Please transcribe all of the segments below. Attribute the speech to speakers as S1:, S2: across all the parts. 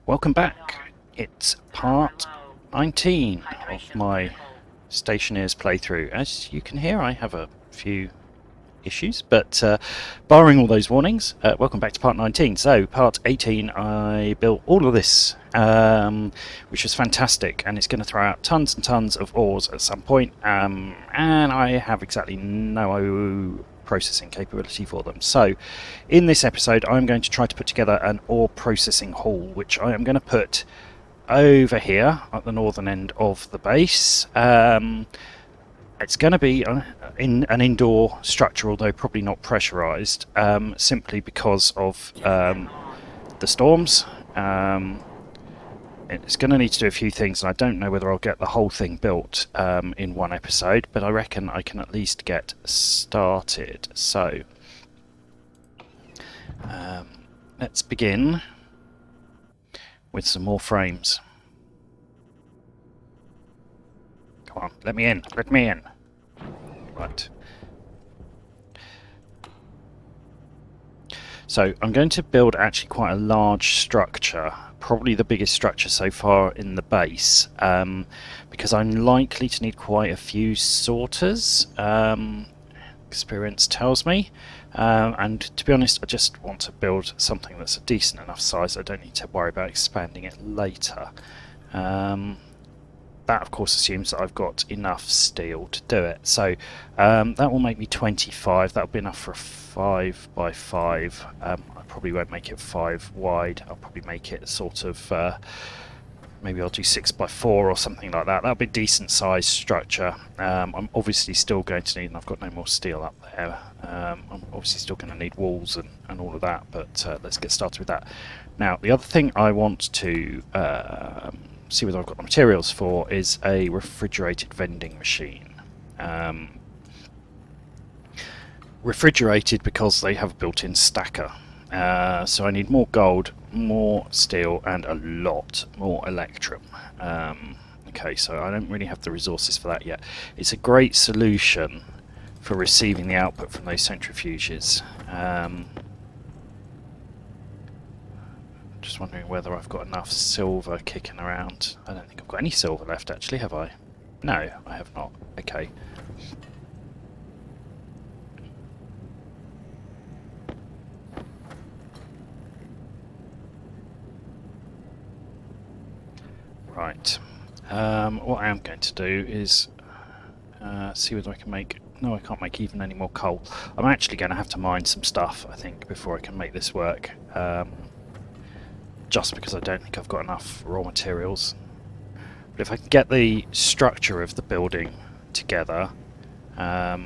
S1: Welcome back. It's part 19 of my Stationeers playthrough. As you can hear, I have a few issues, but barring all those warnings, welcome back to part 19. So, part 18, I built all of this, which was fantastic, and it's going to throw out tons and tons of ores at some point, and I have exactly no processing capability for them. So in this episode I'm going to try to put together an ore processing hall, which I am going to put over here at the northern end of the base. It's going to be in an indoor structure, although probably not pressurized, simply because of the storms. It's going to need to do a few things, and I don't know whether I'll get the whole thing built in one episode, but I reckon I can at least get started. So, let's begin with some more frames. Come on, let me in, let me in. Right. So I'm going to build actually quite a large structure, probably the biggest structure so far in the base, because I'm likely to need quite a few sorters, experience tells me, and to be honest I just want to build something that's a decent enough size. I don't need to worry about expanding it later. That of course assumes that I've got enough steel to do it, so that will make me 25. That'll be enough for a 5 by 5. I probably won't make it 5 wide. I'll probably make it sort of maybe I'll do 6 by 4 or something like that. That'll be a decent size structure. I'm obviously still going to need, and I've got no more steel up there, I'm obviously still going to need walls and all of that, but let's get started with that. Now the other thing I want to see whether I've got the materials for is a refrigerated vending machine. Refrigerated because they have a built-in stacker, so I need more gold, more steel, and a lot more electrum. Okay, so I don't really have the resources for that yet. It's a great solution for receiving the output from those centrifuges. Just wondering whether I've got enough silver kicking around. I don't think I've got any silver left actually, have I? No, I have not. Okay. Right. What I am going to do is see whether I can make... No, I can't make even any more coal. I'm actually going to have to mine some stuff, I think, before I can make this work. Just because I don't think I've got enough raw materials. But if I can get the structure of the building together, that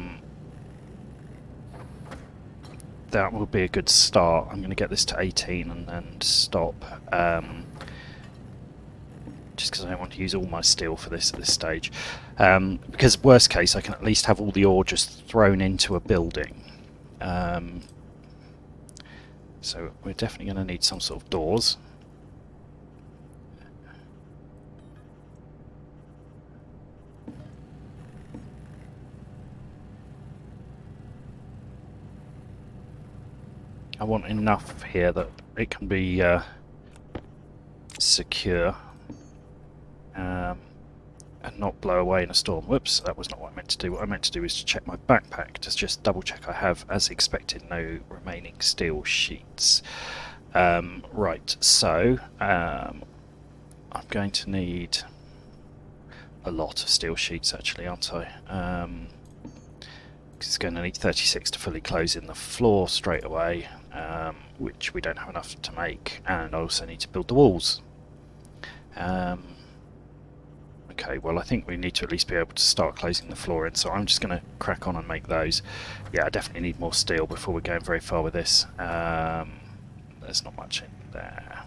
S1: will be a good start. I'm going to get this to 18 and stop. Just because I don't want to use all my steel for this at this stage. Because worst case, I can at least have all the ore just thrown into a building. So we're definitely going to need some sort of doors. I want enough here that it can be secure and not blow away in a storm. Whoops, that was not what I meant to do. What I meant to do is to check my backpack, to just double check I have, as expected, no remaining steel sheets. Right, so I'm going to need a lot of steel sheets actually, aren't I? Because it's going to need 36 to fully close in the floor straight away, which we don't have enough to make, and I also need to build the walls. Okay, well I think we need to at least be able to start closing the floor in, so I'm just going to crack on and make those. Yeah, I definitely need more steel before we're going very far with this. There's not much in there.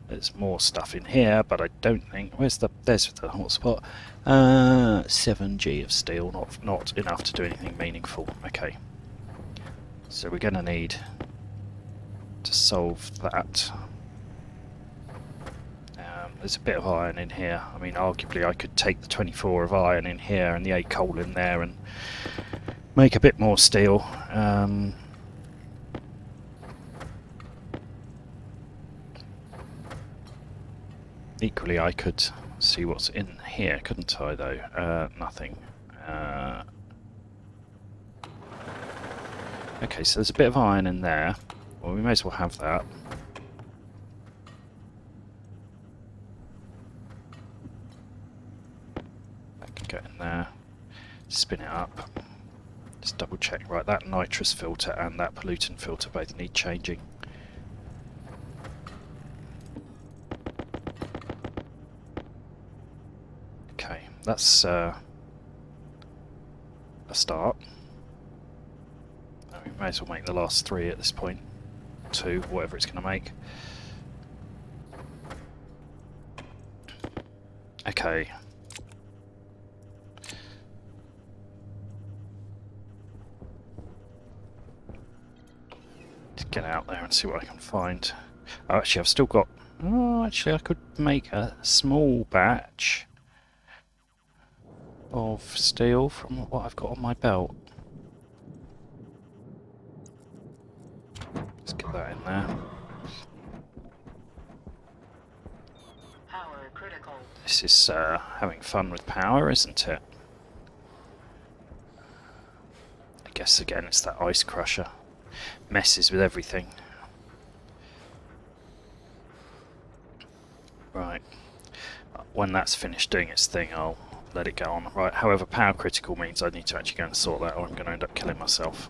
S1: There's more stuff in here, but I don't think... there's the hotspot. 7G of steel, not enough to do anything meaningful. Okay. So we're going to need to solve that. There's a bit of iron in here. I mean, arguably I could take the 24 of iron in here and the 8 coal in there and make a bit more steel. Equally, I could see what's in here, couldn't I, though? Nothing. Okay, so there's a bit of iron in there. Well, we may as well have that. I can get in there, spin it up. Just double check. Right, that nitrous filter and that pollutant filter both need changing. Okay, that's a start. We may as well make the last 3 at this point. 2, whatever it's going to make. Okay. Let's get out there and see what I can find. Oh, actually, I've still got... Oh, actually, I could make a small batch of steel from what I've got on my belt. Let's get that in there.
S2: Power critical.
S1: This is having fun with power, isn't it? I guess again it's that ice crusher. Messes with everything. Right. When that's finished doing its thing, I'll let it go on. Right, however, power critical means I need to actually go and sort that or I'm going to end up killing myself.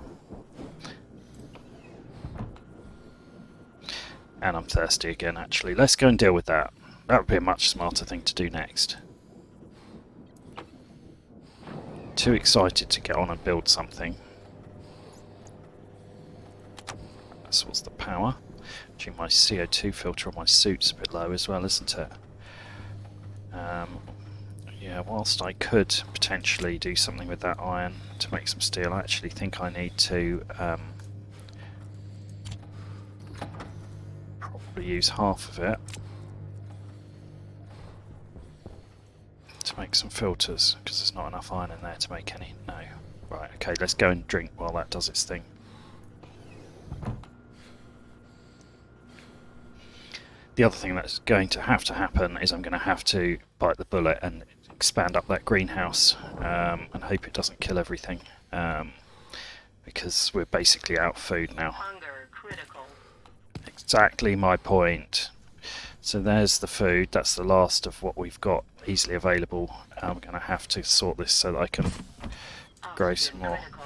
S1: And I'm thirsty again, actually. Let's go and deal with that. That would be a much smarter thing to do next. Too excited to get on and build something. That's what's the power. Actually, my CO2 filter on my suit's a bit low as well, isn't it? Yeah, whilst I could potentially do something with that iron to make some steel, I actually think I need to probably use half of it to make some filters, because there's not enough iron in there to make any. No. Right, okay, let's go and drink while that does its thing. The other thing that's going to happen is I'm going to have to bite the bullet and expand up that greenhouse and hope it doesn't kill everything, because we're basically out of food now.
S2: Hunger critical.
S1: Exactly my point. So there's the food, that's the last of what we've got easily available. I'm going to have to sort this so that I can grow some more.
S2: Critical.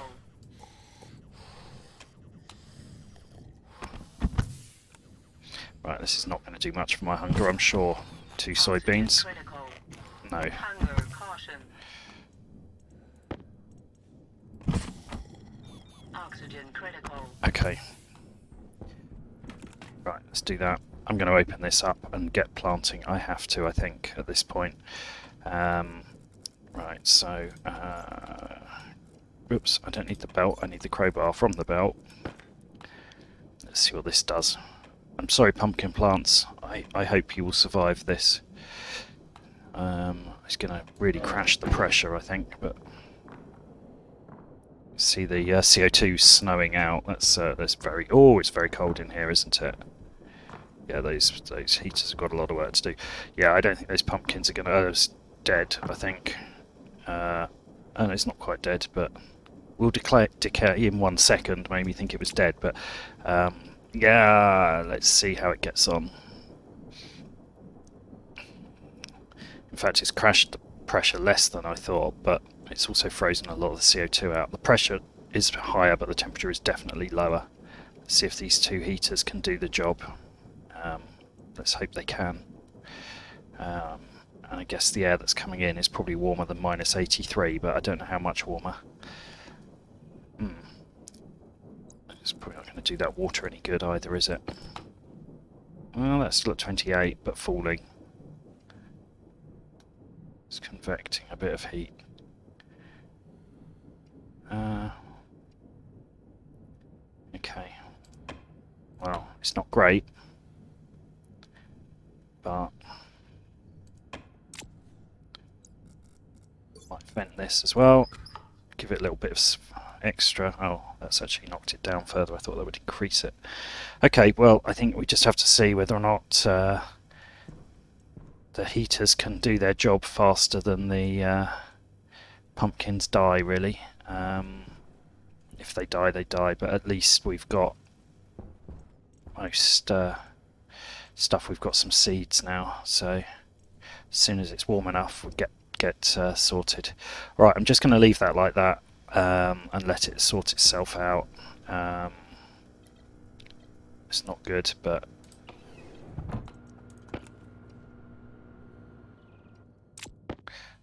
S1: Right, this is not going to do much for my hunger, I'm sure. 2 soybeans.
S2: Critical.
S1: No.
S2: Hunger caution. Oxygen critical.
S1: Okay. Right, let's do that. I'm going to open this up and get planting. I have to, I think, at this point. Right, so... oops, I don't need the belt, I need the crowbar from the belt. Let's see what this does. I'm sorry, pumpkin plants. I hope you will survive this. It's going to really crash the pressure, I think, but... See the CO2 snowing out. That's very... Oh, it's very cold in here, isn't it? Yeah, those heaters have got a lot of work to do. Yeah, I don't think those pumpkins are going to... Oh, it's dead, I think. And it's not quite dead, but... We'll decay in 1 second, made me think it was dead, but... yeah, let's see how it gets on. In fact, it's crashed the pressure less than I thought, but it's also frozen a lot of the CO2 out. The pressure is higher, but the temperature is definitely lower. Let's see if these 2 heaters can do the job. Let's hope they can. And I guess the air that's coming in is probably warmer than -83, but I don't know how much warmer. It's probably not going to do that water any good either, is it? Well, that's still at 28, but falling. It's convecting a bit of heat. Okay. Well, it's not great, but might vent this as well. Give it a little bit of extra. Oh, that's actually knocked it down further. I thought that would increase it. Okay, well, I think we just have to see whether or not the heaters can do their job faster than the pumpkins die, really. If they die, they die, but at least we've got most stuff. We've got some seeds now, so as soon as it's warm enough, we'll get sorted. Right, I'm just going to leave that like that and let it sort itself out. It's not good, but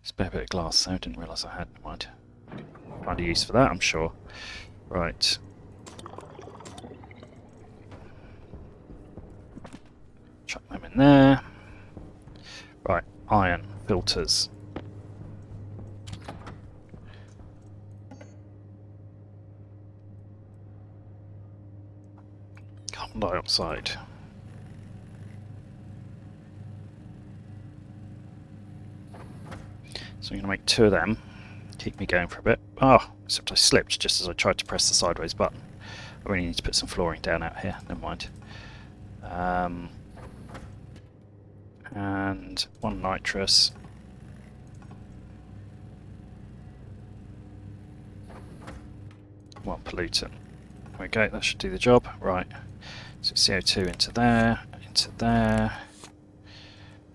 S1: spare bit of glass there. I didn't realise I had. Never mind. Find a use for that, I'm sure. Right. Chuck them in there. Right, iron filters. Carbon dioxide. So I'm going to make 2 of them. Keep me going for a bit. Oh, except I slipped just as I tried to press the sideways button. I really need to put some flooring down out here. Never mind. And 1 nitrous. One pollutant. There we go, that should do the job. Right, so CO2 into there,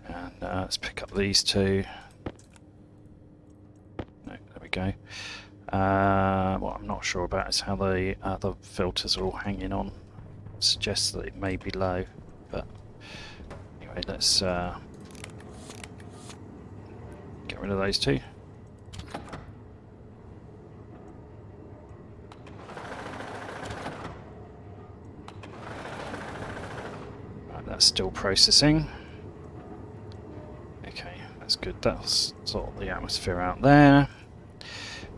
S1: and let's pick up these 2. No, there we go. What I'm not sure about is how the other filters are all hanging on. It suggests that it may be low, but anyway, let's get rid of those 2. That's still processing. Okay, that's good. That's sort of the atmosphere out there.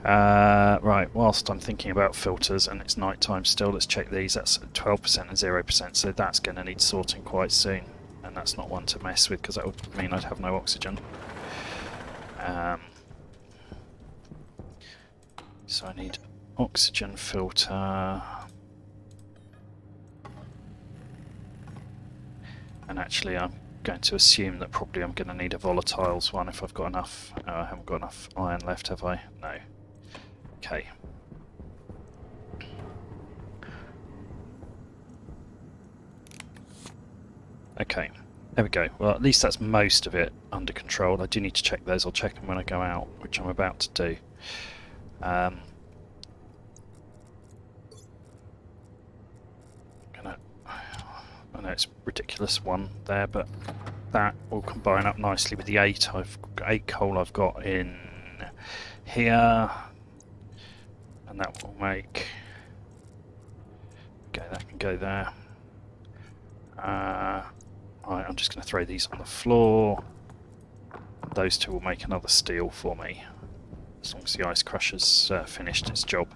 S1: Right, whilst I'm thinking about filters and it's night time still, let's check these. That's 12% and 0%, so that's going to need sorting quite soon. And that's not one to mess with because that would mean I'd have no oxygen. So I need oxygen filter. And actually I'm going to assume that probably I'm going to need a volatiles one if I've got enough. I haven't got enough iron left, have I? No. Okay. Okay, there we go. Well, at least that's most of it under control. I do need to check those. I'll check them when I go out, which I'm about to do. I know it's a ridiculous one there, but that will combine up nicely with the 8 coal I've got in here, and that will make. Okay, that can go there. Right, I'm just going to throw these on the floor. Those 2 will make another steel for me, as long as the ice crusher's finished its job.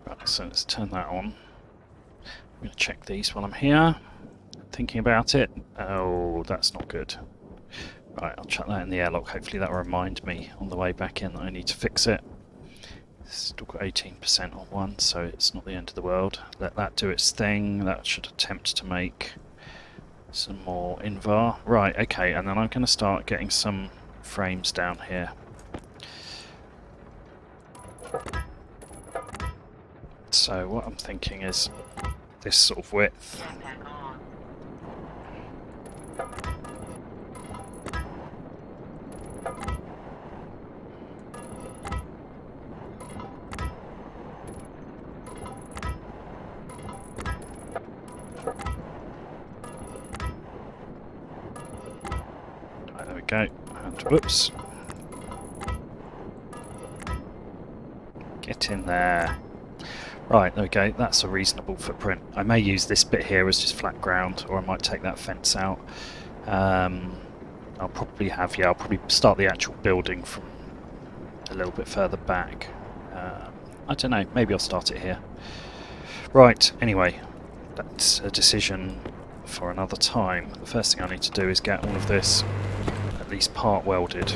S1: Right, so let's turn that on. I'm going to check these while I'm here, thinking about it. Oh, that's not good. Right, I'll chuck that in the airlock. Hopefully that will remind me on the way back in that I need to fix it. Still got 18% on one, so it's not the end of the world. Let that do its thing. That should attempt to make some more invar. Right, okay, and then I'm going to start getting some frames down here. So what I'm thinking is this sort of width. Right, there we go. And whoops. Get in there. Right, there we go, that's a reasonable footprint. I may use this bit here as just flat ground, or I might take that fence out. I'll probably start the actual building from a little bit further back. I don't know, maybe I'll start it here. Right, anyway, that's a decision for another time. The first thing I need to do is get all of this at least part welded.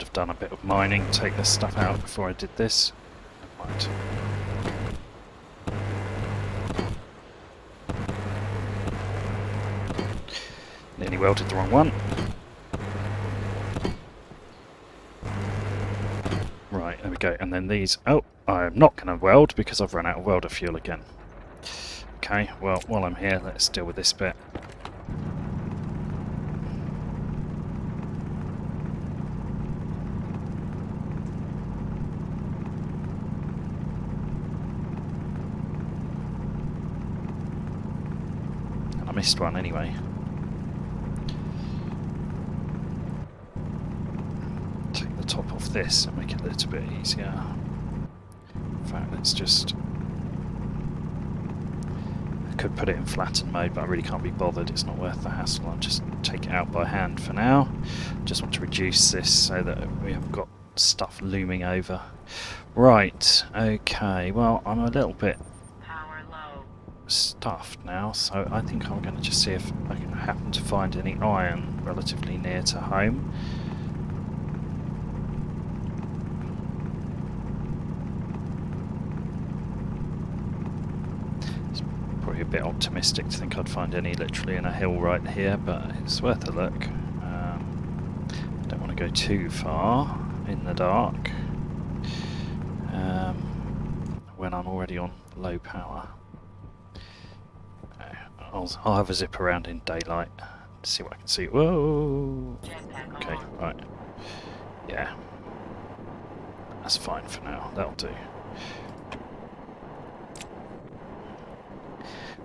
S1: should have done a bit of mining, take this stuff out before I did this. Never mind. Nearly welded the wrong one. Right, there we go. And then these... Oh, I'm not going to weld because I've run out of welder fuel again. Okay, well, while I'm here, let's deal with this bit. I missed one anyway. Take the top off this and make it a little bit easier. In fact, let's just... I could put it in flattened mode, but I really can't be bothered. It's not worth the hassle. I'll just take it out by hand for now. Just want to reduce this so that we haven't got stuff looming over. Right, okay, well, I'm a little bit stuffed now, so I think I'm going to just see if I can happen to find any iron relatively near to home. It's probably a bit optimistic to think I'd find any literally in a hill right here, but it's worth a look. Don't want to go too far in the dark when I'm already on low power. I'll have a zip around in daylight to see what I can see. Whoa! Okay, right. Yeah. That's fine for now. That'll do.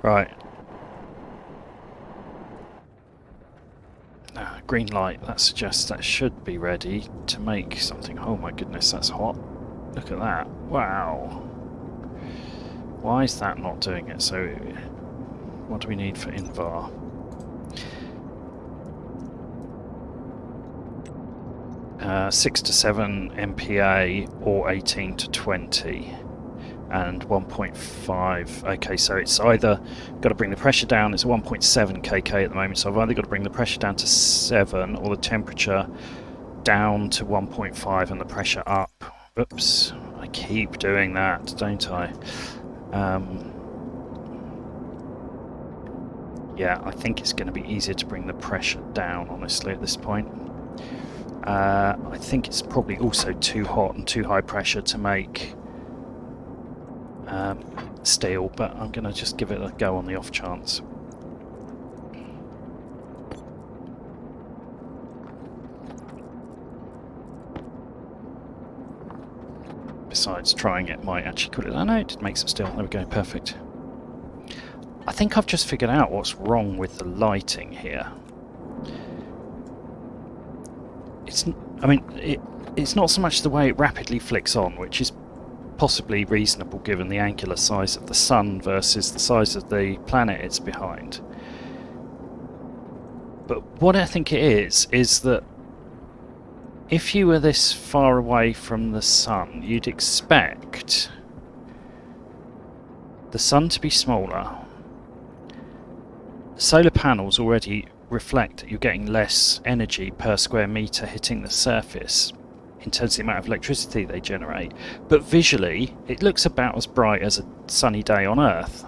S1: Right. Green light. That suggests that should be ready to make something. Oh my goodness, that's hot. Look at that. Wow. Why is that not doing it? So... what do we need for Invar? Uh, 6 to 7 MPa or 18 to 20 and 1.5. Okay, so it's either got to bring the pressure down. It's 1.7 kk at the moment, so I've either got to bring the pressure down to 7 or the temperature down to 1.5 and the pressure up. Oops, I keep doing that, don't I? Yeah, I think it's going to be easier to bring the pressure down, honestly, at this point. I think it's probably also too hot and too high pressure to make steel, but I'm going to just give it a go on the off chance. Besides, trying it might actually cool it down. No, it did make some steel. There we go, perfect. I think I've just figured out what's wrong with the lighting here. It's not so much the way it rapidly flicks on, which is possibly reasonable given the angular size of the sun versus the size of the planet it's behind. But what I think it is that if you were this far away from the sun, you'd expect the sun to be smaller. Solar panels already reflect that you're getting less energy per square metre hitting the surface in terms of the amount of electricity they generate, but visually it looks about as bright as a sunny day on Earth,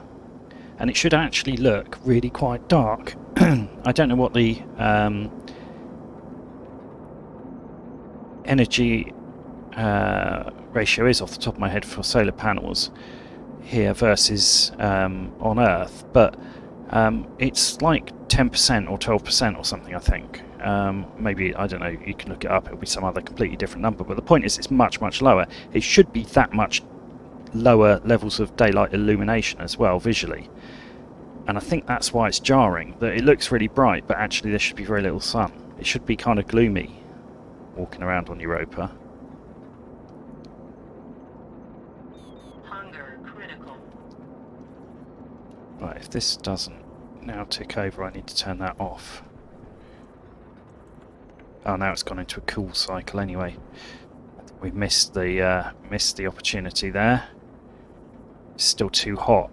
S1: and it should actually look really quite dark. I don't know what the energy ratio is off the top of my head for solar panels here versus on Earth, but it's like 10% or 12% or something, I think. Maybe, I don't know, you can look it up, it'll be some other completely different number, but the point is it's much, much lower. It should be that much lower levels of daylight illumination as well, visually. And I think that's why it's jarring, that it looks really bright, but actually there should be very little sun. It should be kind of gloomy, walking around on Europa.
S2: Hunger critical.
S1: Right, if this doesn't now tick over, I need to turn that off. Oh, now it's gone into a cool cycle anyway. We missed the opportunity there. It's still too hot.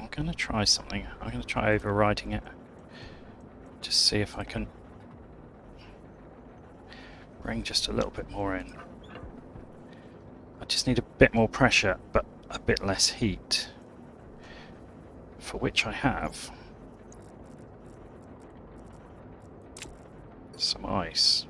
S1: I'm going to try something. I'm going to try overriding it. Just see if I can bring just a little bit more in. I just need a bit more pressure, but a bit less heat. For which I have some ice.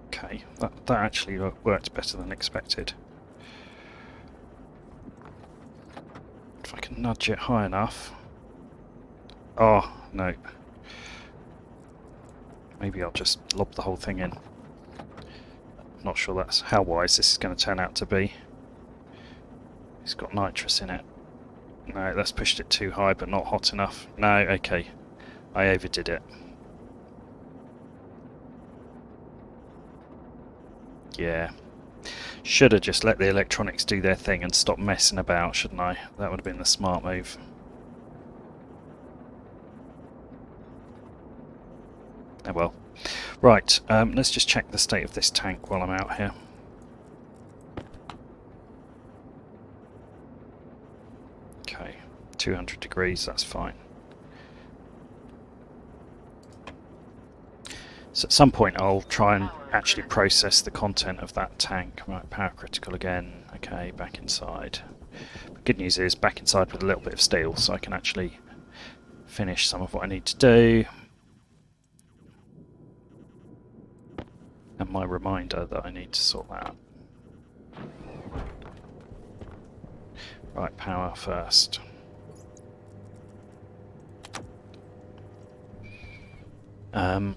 S1: Okay, that actually worked better than expected. If I can nudge it high enough. Oh, no. Maybe I'll just lob the whole thing in. Not sure that's how wise this is going to turn out to be. It's got nitrous in it. No, that's pushed it too high, but not hot enough. No, okay. I overdid it. Yeah. Should have just let the electronics do their thing and stop messing about, shouldn't I? That would have been the smart move. Oh well. Right, let's just check the state of this tank while I'm out here. Okay, 200 degrees, that's fine. So at some point I'll try and actually process the content of that tank. Right, power critical again. Okay, back inside. But good news is back inside with a little bit of steel, so I can actually finish some of what I need to do. And my reminder that I need to sort that out. Right, power first.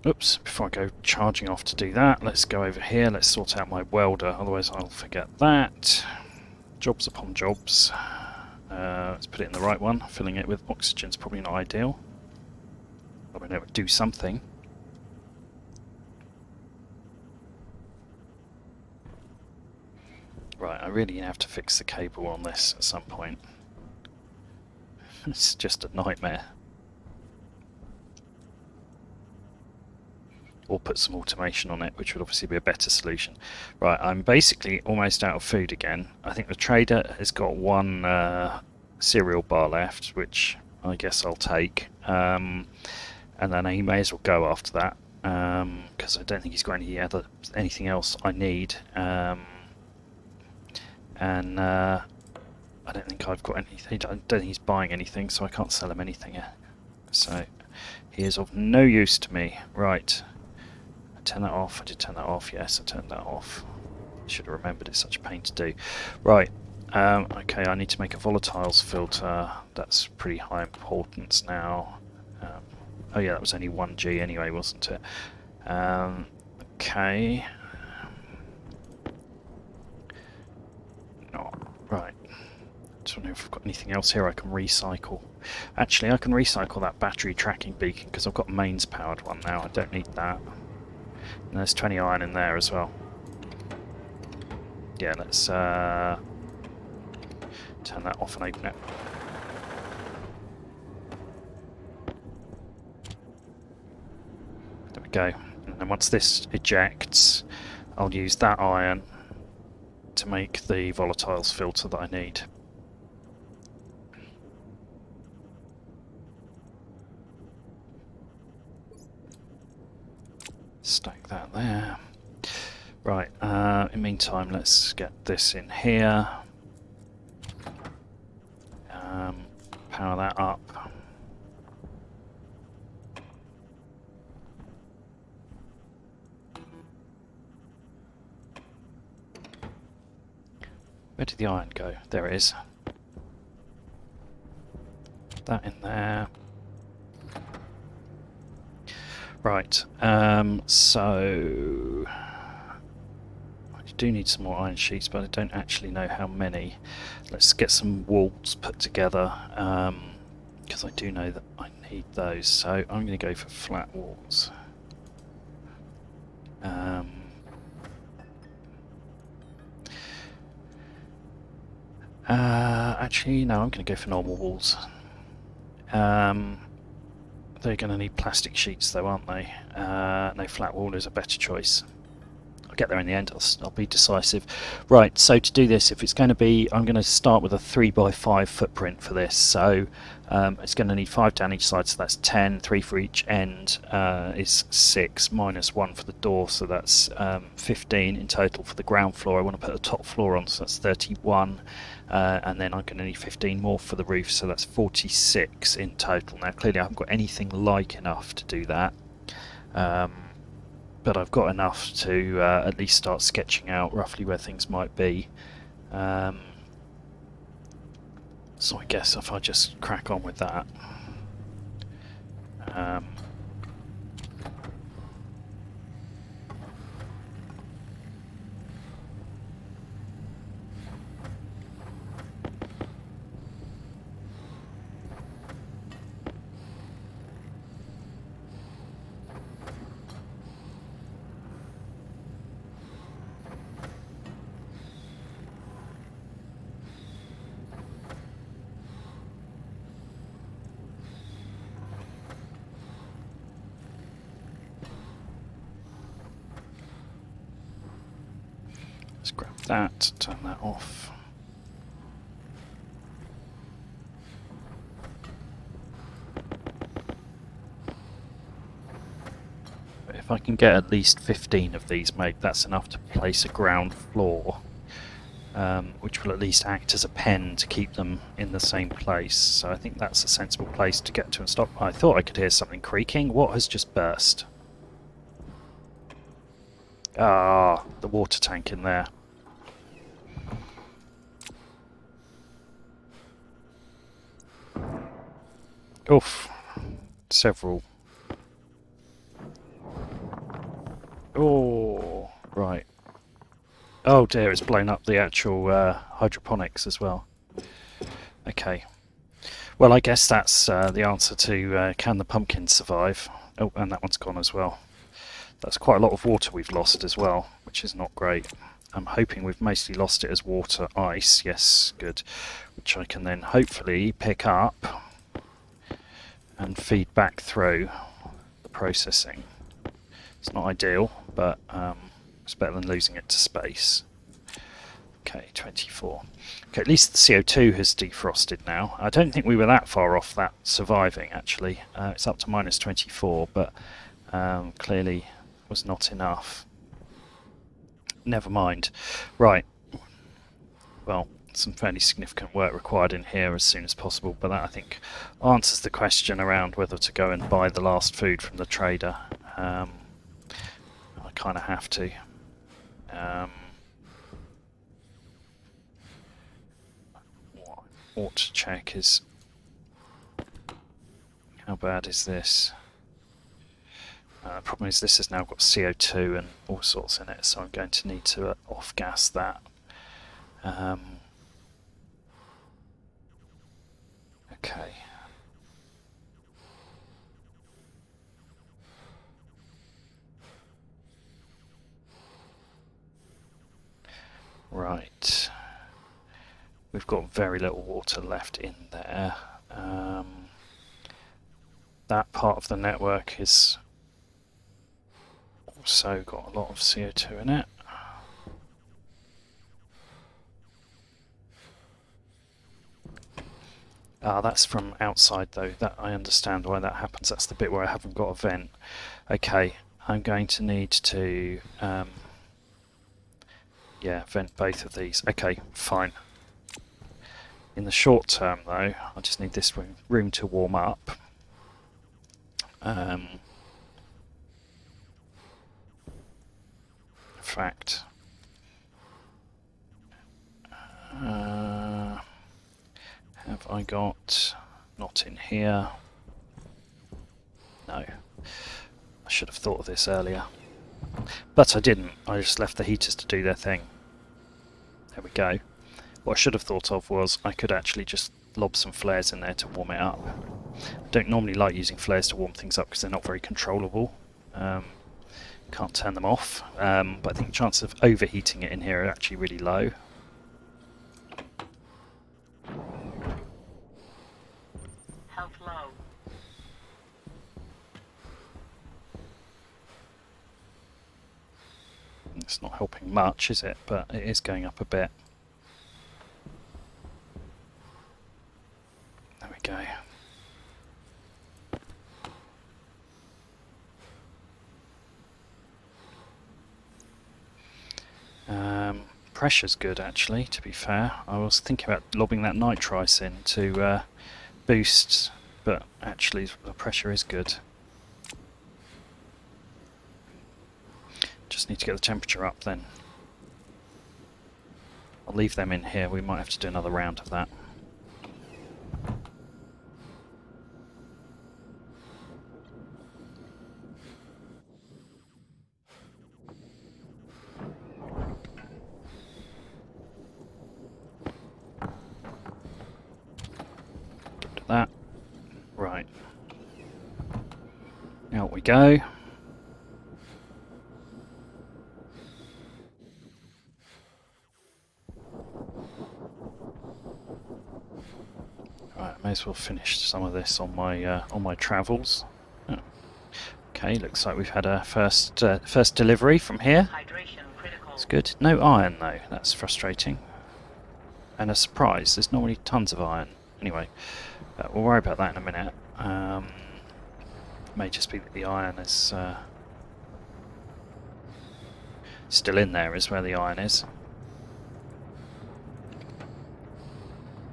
S1: Oops, before I go charging off to do that, let's go over here, let's sort out my welder, otherwise I'll forget that. Jobs upon jobs. Let's put it in the right one. Filling it with oxygen's probably not ideal. But we know it would do something. Right, I really have to fix the cable on this at some point. It's just a nightmare. Or put some automation on it, which would obviously be a better solution. Right, I'm basically almost out of food again. I think the trader has got one cereal bar left, which I guess I'll take. And then he may as well go after that, because I don't think he's got anything else I need. And I don't think I've got anything. I don't think he's buying anything, so I can't sell him anything. So he is of no use to me. Right. Turn that off. I did turn that off. Yes, I turned that off. I should have remembered, it's such a pain to do. Right. Okay, I need to make a volatiles filter. That's pretty high importance now. Oh yeah, that was only 1G anyway, wasn't it? Okay. No. Right. Just wondering if I've got anything else here I can recycle. Actually, I can recycle that battery tracking beacon because I've got a mains powered one now. I don't need that. And there's 20 iron in there as well. Yeah, let's turn that off and open it. There we go. And then once this ejects, I'll use that iron to make the volatiles filter that I need. Stack that there. Right, in the meantime, let's get this in here. Power that up. Where did the iron go? There it is. That in there. Right, so I do need some more iron sheets, but I don't actually know how many. Let's get some walls put together, because I do know that I need those. So I'm going to go for flat walls. Actually, no, I'm going to go for normal walls. They're going to need plastic sheets though, aren't they? No, flat wall is a better choice. I'll get there in the end. I'll be decisive. Right, so to do this, if it's going to be, I'm going to start with a 3x5 footprint for this. So it's going to need 5 down each side, so that's 10. 3 for each end is 6, minus 1 for the door, so that's 15 in total for the ground floor. I want to put the top floor on, so that's 31. And then I'm going to need 15 more for the roof, so that's 46 in total. Now clearly I haven't got anything like enough to do that, but I've got enough to at least start sketching out roughly where things might be. So I guess if I just crack on with that. Let's grab that, turn that off. If I can get at least 15 of these made, that's enough to place a ground floor, which will at least act as a pen to keep them in the same place. So I think that's a sensible place to get to and stop. I thought I could hear something creaking. What has just burst? Ah, the water tank in there. Oof. Several. Oh, right. Oh dear, it's blown up the actual hydroponics as well. Okay. Well, I guess that's the answer to can the pumpkins survive? Oh, and that one's gone as well. That's quite a lot of water we've lost as well, which is not great. I'm hoping we've mostly lost it as water, ice, yes, good. Which I can then hopefully pick up and feed back through the processing. It's not ideal, but it's better than losing it to space. Okay, 24. Okay, at least the CO2 has defrosted now. I don't think we were that far off that surviving, actually. It's up to minus 24, but clearly was not enough. Never mind. Right. Well, some fairly significant work required in here as soon as possible, but that, I think, answers the question around whether to go and buy the last food from the trader. I kind of have to. What I ought to check is how bad is this? The problem is this has now got CO2 and all sorts in it, so I'm going to need to off-gas that. Okay. Right. We've got very little water left in there. That part of the network is also got a lot of CO2 in it. That's from outside though. That I understand why that happens. That's the bit where I haven't got a vent. Okay, I'm going to need to vent both of these. Okay, fine. In the short term though, I just need this room to warm up. In fact, have I got, not in here, no, I should have thought of this earlier, but I didn't. I just left the heaters to do their thing. There we go. What I should have thought of was I could actually just lob some flares in there to warm it up. I don't normally like using flares to warm things up because they're not very controllable. Can't turn them off, but I think the chance of overheating it in here are actually really low.
S2: Health low.
S1: It's not helping much, is it? But it is going up a bit. There we go. Pressure's good, actually, to be fair. I was thinking about lobbing that nitrice in to boost, but actually the pressure is good. Just need to get the temperature up then. I'll leave them in here. We might have to do another round of that. That. Right. Out we go. Right, may as well finish some of this on my travels. Oh. Okay, looks like we've had a first delivery from here.
S2: Hydration critical.
S1: It's good. No iron though. That's frustrating. And a surprise. There's normally tons of iron. Anyway. We'll worry about that in a minute. May just be that the iron is still in there, is where the iron is.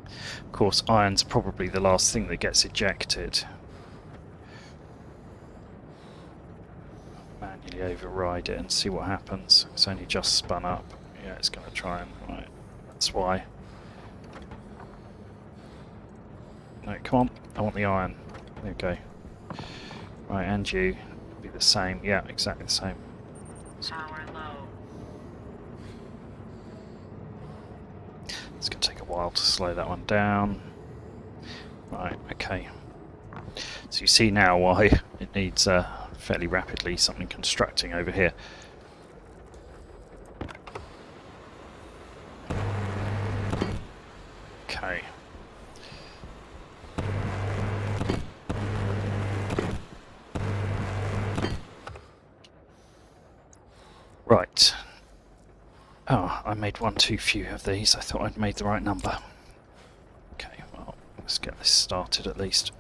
S1: Of course, iron's probably the last thing that gets ejected. Manually override it and see what happens. It's only just spun up. Yeah, it's going to try and... Right, that's why. No, come on. I want the iron. There we go. Right, and you. Be the same. Yeah, exactly the same.
S2: Power low.
S1: It's going to take a while to slow that one down. Right, okay. So you see now why it needs fairly rapidly something constructing over here. Okay. Right. Oh, I made one too few of these. I thought I'd made the right number. Okay, well, let's get this started at least.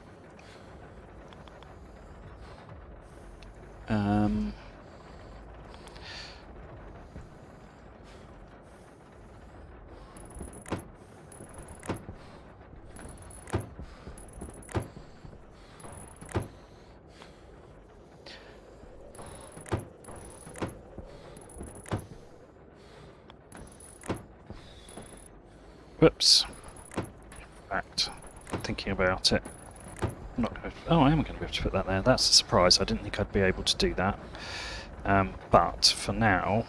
S1: Whoops. In fact, thinking about it. I'm not gonna, oh, I am going to be able to put that there. That's a surprise. I didn't think I'd be able to do that. But for now,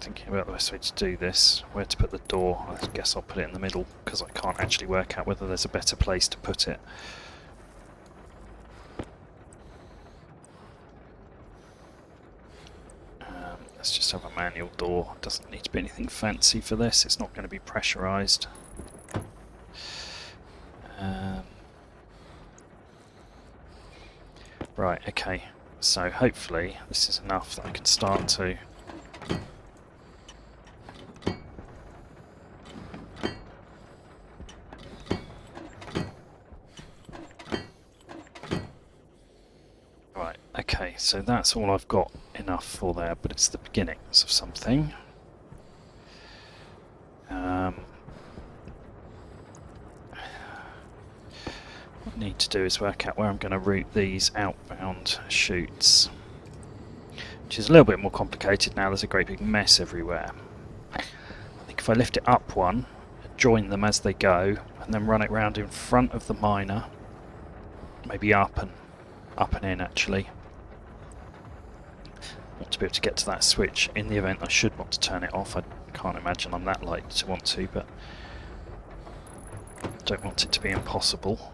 S1: thinking about the best way to do this, where to put the door. I guess I'll put it in the middle because I can't actually work out whether there's a better place to put it. Let's just have a manual door. Doesn't need to be anything fancy for this. It's not going to be pressurized. Right, okay. So hopefully this is enough that I can start to... Right, okay, so that's all I've got enough for there, but it's the beginnings of something. What I need to do is work out where I'm going to route these outbound chutes, which is a little bit more complicated now. There's a great big mess everywhere. I think if I lift it up one, join them as they go, and then run it round in front of the miner, maybe up and in actually. I want to be able to get to that switch in the event I should want to turn it off. I can't imagine I'm that likely to want to, but I don't want it to be impossible.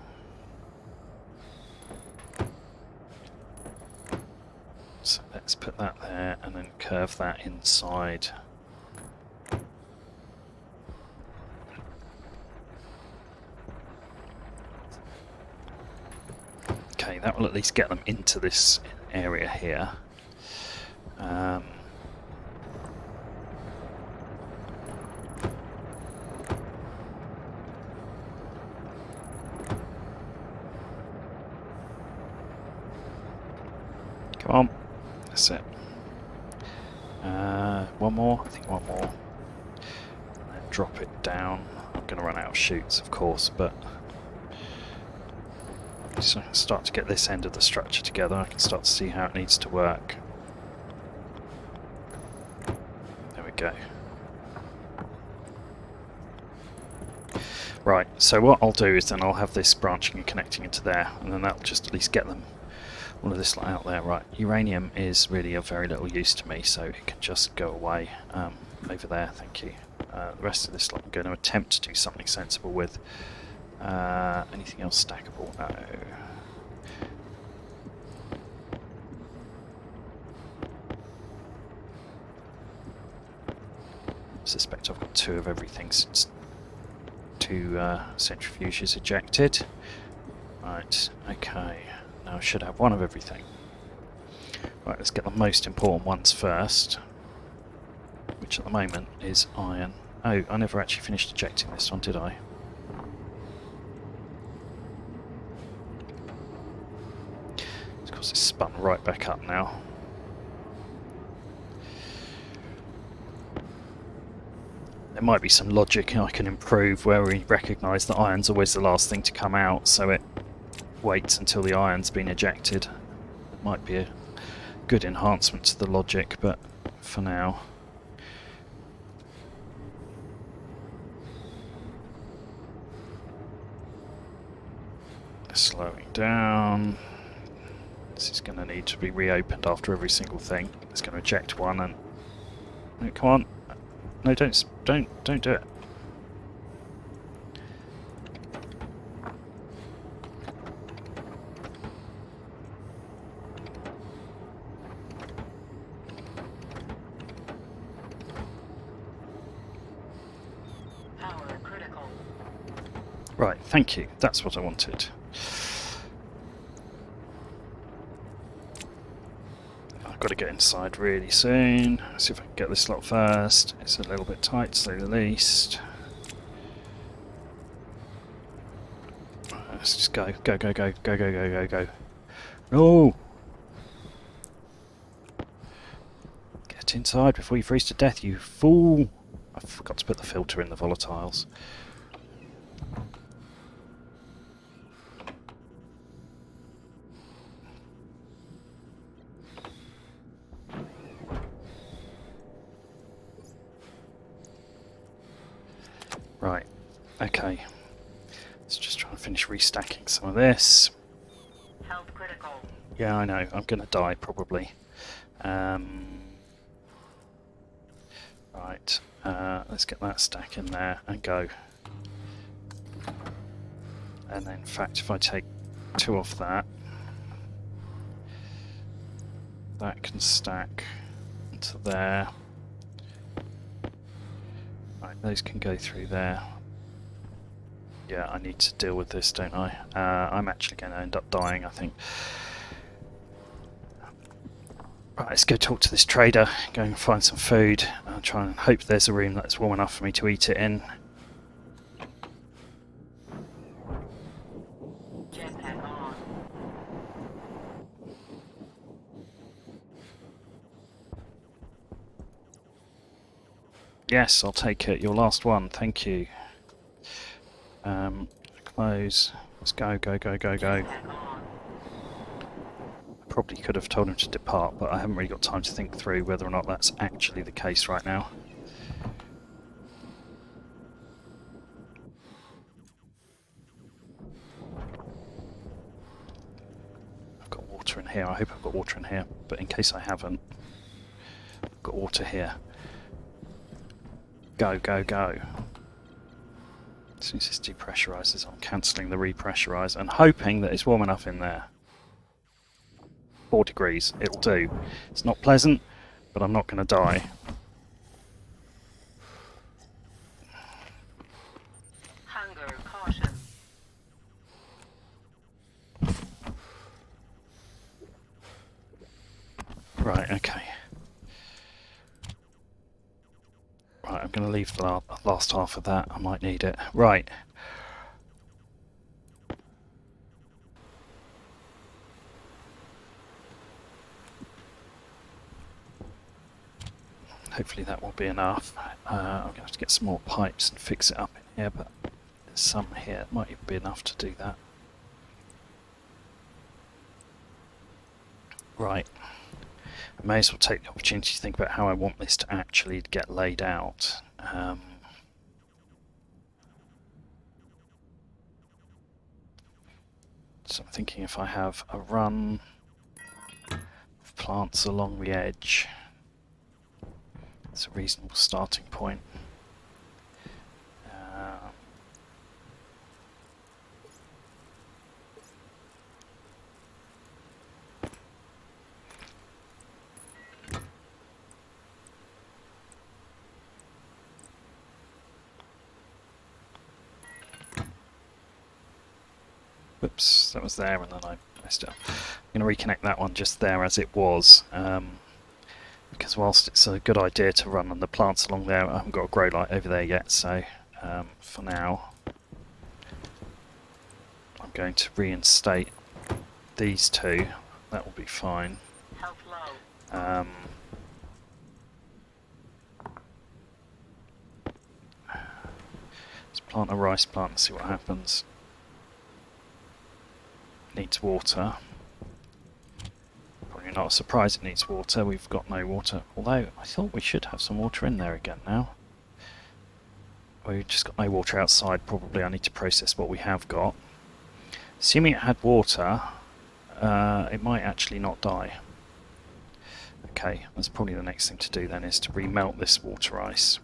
S1: So let's put that there and then curve that inside. Okay, that will at least get them into this area here. Come on, that's it. One more, I think one more. And then drop it down. I'm going to run out of chutes, of course, but so I can start to get this end of the structure together. I can start to see how it needs to work. There we go. Right, so what I'll do is then I'll have this branching and connecting into there, and then that'll just at least get them all of this out there. Right, uranium is really of very little use to me, so it can just go away over there, thank you. The rest of this lot I'm going to attempt to do something sensible with. Anything else stackable? No. I suspect I've got 2 of everything since 2 centrifuges ejected. Right, okay. Now I should have 1 of everything. Right, let's get the most important ones first, which at the moment is iron. Oh, I never actually finished ejecting this one, did I? Of course, it's spun right back up now. There might be some logic I can improve where we recognise that iron's always the last thing to come out, so it waits until the iron's been ejected. It might be a good enhancement to the logic, but for now. Slowing down. This is going to need to be reopened after every single thing. It's going to eject one and... No, come on. No, don't do it.
S2: Power critical.
S1: Right, thank you. That's what I wanted. I've got to get inside really soon. See if I can get this lot first. It's a little bit tight, to say the least. Let's just go. Go, go, go, go, go, go, go, go. No! Get inside before you freeze to death, you fool! I forgot to put the filter in the volatiles. Right, okay. Let's just try and finish restacking some of this.
S2: Health critical.
S1: Yeah, I know, I'm gonna die probably. Right, let's get that stack in there and go. And then, in fact, if I take 2 off that, that can stack into there. Right, those can go through there. Yeah, I need to deal with this, don't I? I'm actually going to end up dying, I think. Right, let's go talk to this trader, go and find some food. I'll try and hope there's a room that's warm enough for me to eat it in.
S2: Jetpack on.
S1: Yes, I'll take it. Your last one, thank you. Close. Let's go, go, go, go, go.
S2: Jetpack on.
S1: Probably could have told him to depart, but I haven't really got time to think through whether or not that's actually the case right now. I've got water in here. I hope I've got water in here, but in case I haven't, I've got water here. Go, go, go. As soon as this depressurises, I'm cancelling the repressurize and hoping that it's warm enough in there. 4 degrees, it'll do. It's not pleasant, but I'm not going to die.
S2: Hunger caution.
S1: Right, okay. Right, I'm going to leave the last half of that. I might need it. Right. Hopefully that will be enough. I'm going to have to get some more pipes and fix it up in here, but there's some here. It might even be enough to do that. Right. I may as well take the opportunity to think about how I want this to actually get laid out. So I'm thinking if I have a run of plants along the edge, it's a reasonable starting point. Whoops, that was there and then I messed it up. I'm going to reconnect that one just there as it was, because whilst it's a good idea to run on the plants along there, I haven't got a grow light over there yet, so for now I'm going to reinstate these two. That will be fine.
S2: Health low.
S1: Let's plant a rice plant and see what happens. Needs water. Probably not a surprise it needs water. We've got no water. Although I thought we should have some water in there again now. We've just got no water outside. Probably I need to process what we have got. Assuming it had water, it might actually not die. Okay, that's probably the next thing to do then, is to remelt this water ice.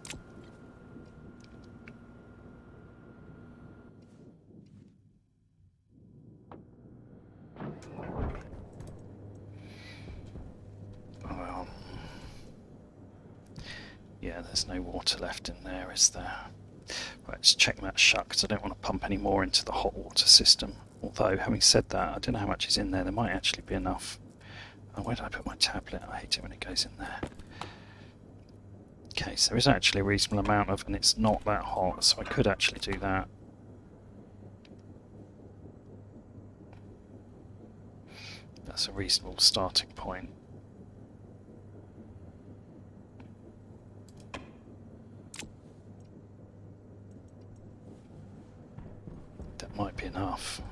S1: Yeah, there's no water left in there, is there? Right, let's check that shut, because I don't want to pump any more into the hot water system. Although, having said that, I don't know how much is in there. There might actually be enough. Oh, where did I put my tablet? I hate it when it goes in there. Okay, so there is actually a reasonable amount of, and it's not that hot, so I could actually do that. That's a reasonable starting point. That might be enough.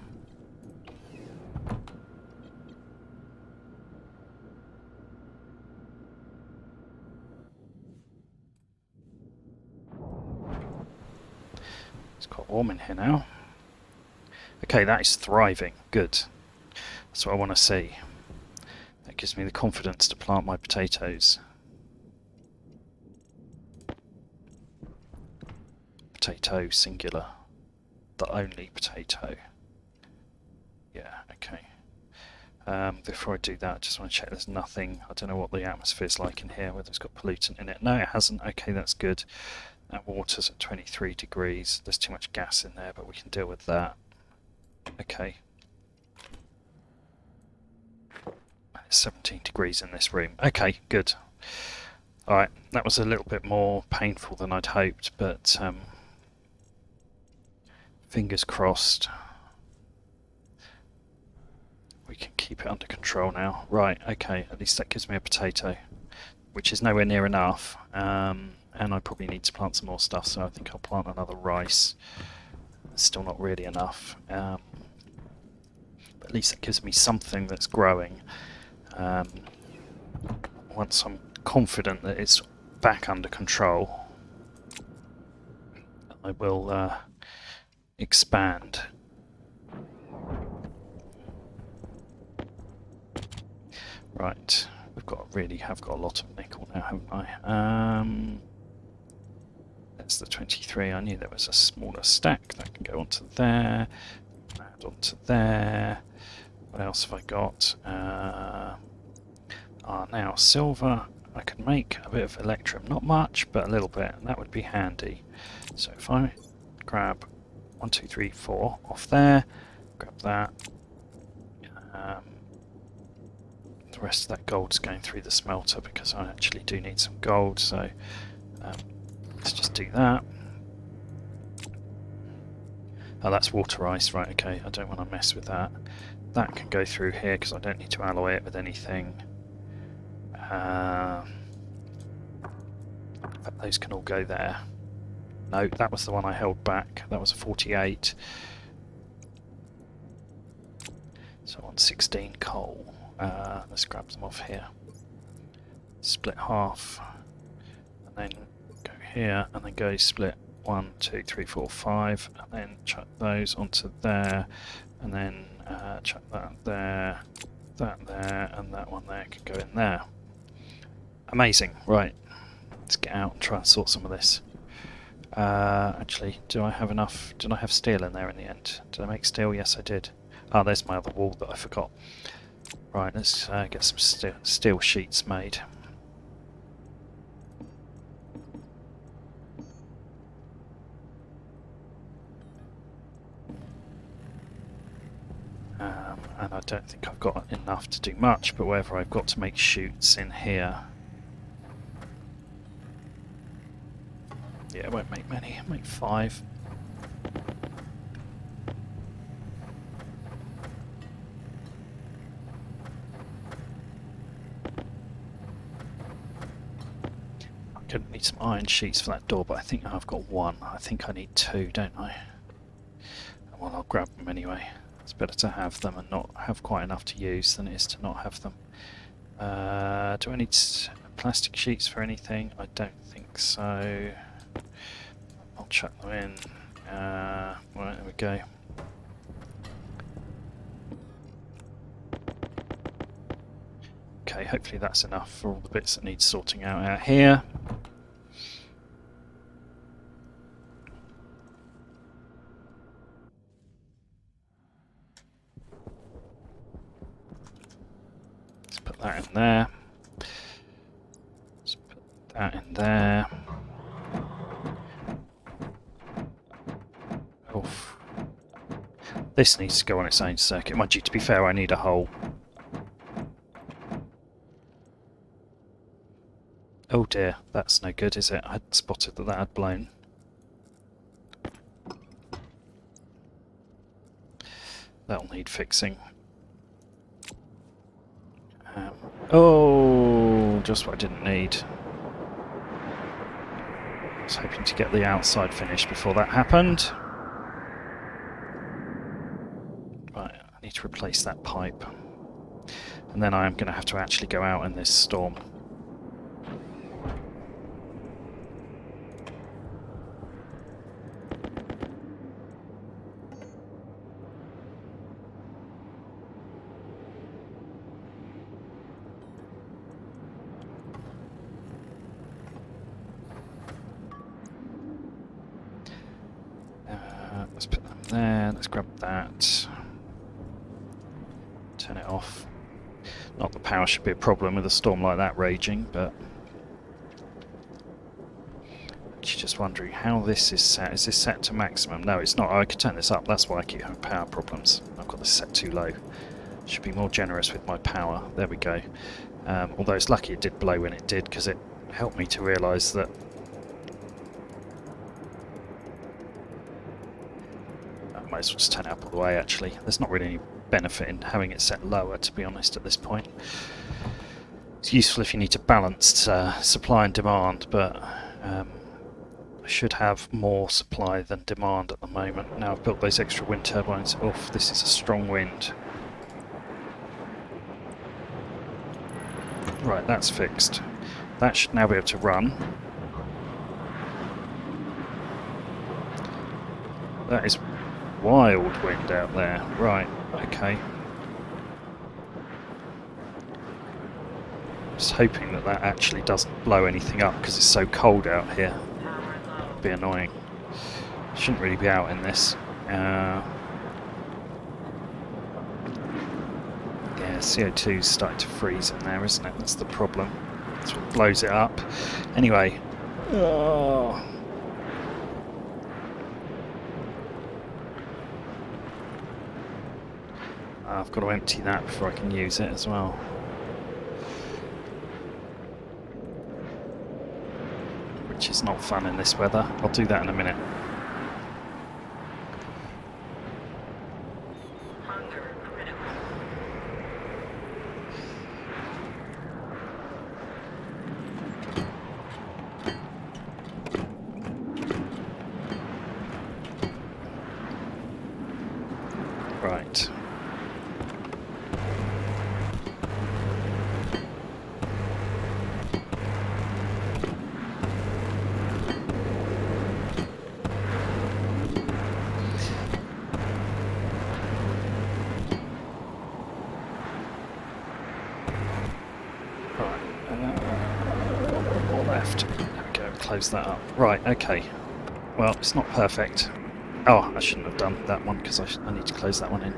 S1: It's quite warm in here now. Okay, that is thriving. Good. That's what I want to see. That gives me the confidence to plant my potatoes. Potato singular. The only potato. Yeah, okay. Before I do that, I just want to check there's nothing. I don't know what the atmosphere's like in here, whether it's got pollutant in it. No, it hasn't. Okay, that's good. That water's at 23 degrees. There's too much gas in there, but we can deal with that. Okay. It's 17 degrees in this room. Okay, good. Alright, that was a little bit more painful than I'd hoped, but fingers crossed we can keep it under control now. Right, okay, at least that gives me a potato, which is nowhere near enough, and I probably need to plant some more stuff, so I think I'll plant another rice. It's still not really enough, but at least that gives me something that's growing. Once I'm confident that it's back under control, I will expand. Right, have got a lot of nickel now, haven't I? That's the 23. I knew there was a smaller stack that can go onto there, add onto there. What else have I got? Now silver. I could make a bit of electrum, not much, but a little bit, and that would be handy. So if I grab 1, 2, 3, 4 off there, grab that, the rest of that gold's going through the smelter because I actually do need some gold, so let's just do that. Oh, that's water ice, right, okay, I don't want to mess with that. That can go through here because I don't need to alloy it with anything. Those can all go there. No, that was the one I held back. That was a 48. So I want 16 coal. Let's grab them off here. Split half. And then go here, and then go split 1, 2, 3, 4, 5. And then chuck those onto there. And then chuck that there, and that one there can go in there. Amazing. Right. Let's get out and try and sort some of this. Actually, do I have enough? Did I have steel in there in the end? Did I make steel? Yes, I did. Ah, there's my other wall that I forgot. Right, let's get some steel sheets made. And I don't think I've got enough to do much, but wherever I've got to make chutes in here. Yeah, I won't make many, I'll make 5. I'm going to need some iron sheets for that door, but I think I've got 1. I think I need 2, don't I? Well, I'll grab them anyway. It's better to have them and not have quite enough to use than it is to not have them. Do I need plastic sheets for anything? I don't think so. I'll chuck them in. Right, there we go. Okay, hopefully that's enough for all the bits that need sorting out here. Let's put that in there. Let's put that in there. Oof. This needs to go on its own circuit. Mind you, to be fair, I need a hole. Oh dear, that's no good, is it? I hadn't spotted that had blown. That'll need fixing. Oh, just what I didn't need. I was hoping to get the outside finished before that happened. Right, I need to replace that pipe. And then I am going to have to actually go out in this storm. Let's put them there, let's grab that. Turn it off. Not that power should be a problem with a storm like that raging, but just wondering how this is set. Is this set to maximum? No, it's not. I could turn this up, that's why I keep having power problems. I've got this set too low. Should be more generous with my power. There we go. Although it's lucky it did blow when it did, because it helped me to realise that I might as well just turn it up all the way actually. There's not really any benefit in having it set lower, to be honest, at this point. It's useful if you need to balance supply and demand, but I should have more supply than demand at the moment. Now I've built those extra wind turbines. Oof, this is a strong wind. Right, that's fixed. That should now be able to run. That is wild wind out there. Right, okay. Just hoping that that actually doesn't blow anything up because it's so cold out here. That would be annoying. Shouldn't really be out in this. Yeah, CO2's starting to freeze in there, isn't it? That's the problem. That's what blows it up. Anyway. Oh. I've got to empty that before I can use it as well. which is not fun in this weather. I'll do that in a minute.
S2: Hunger critical.
S1: Right. All left. There we go, close that up. Right, okay. Well, it's not perfect. Oh, I shouldn't have done that one because I need to close that one in.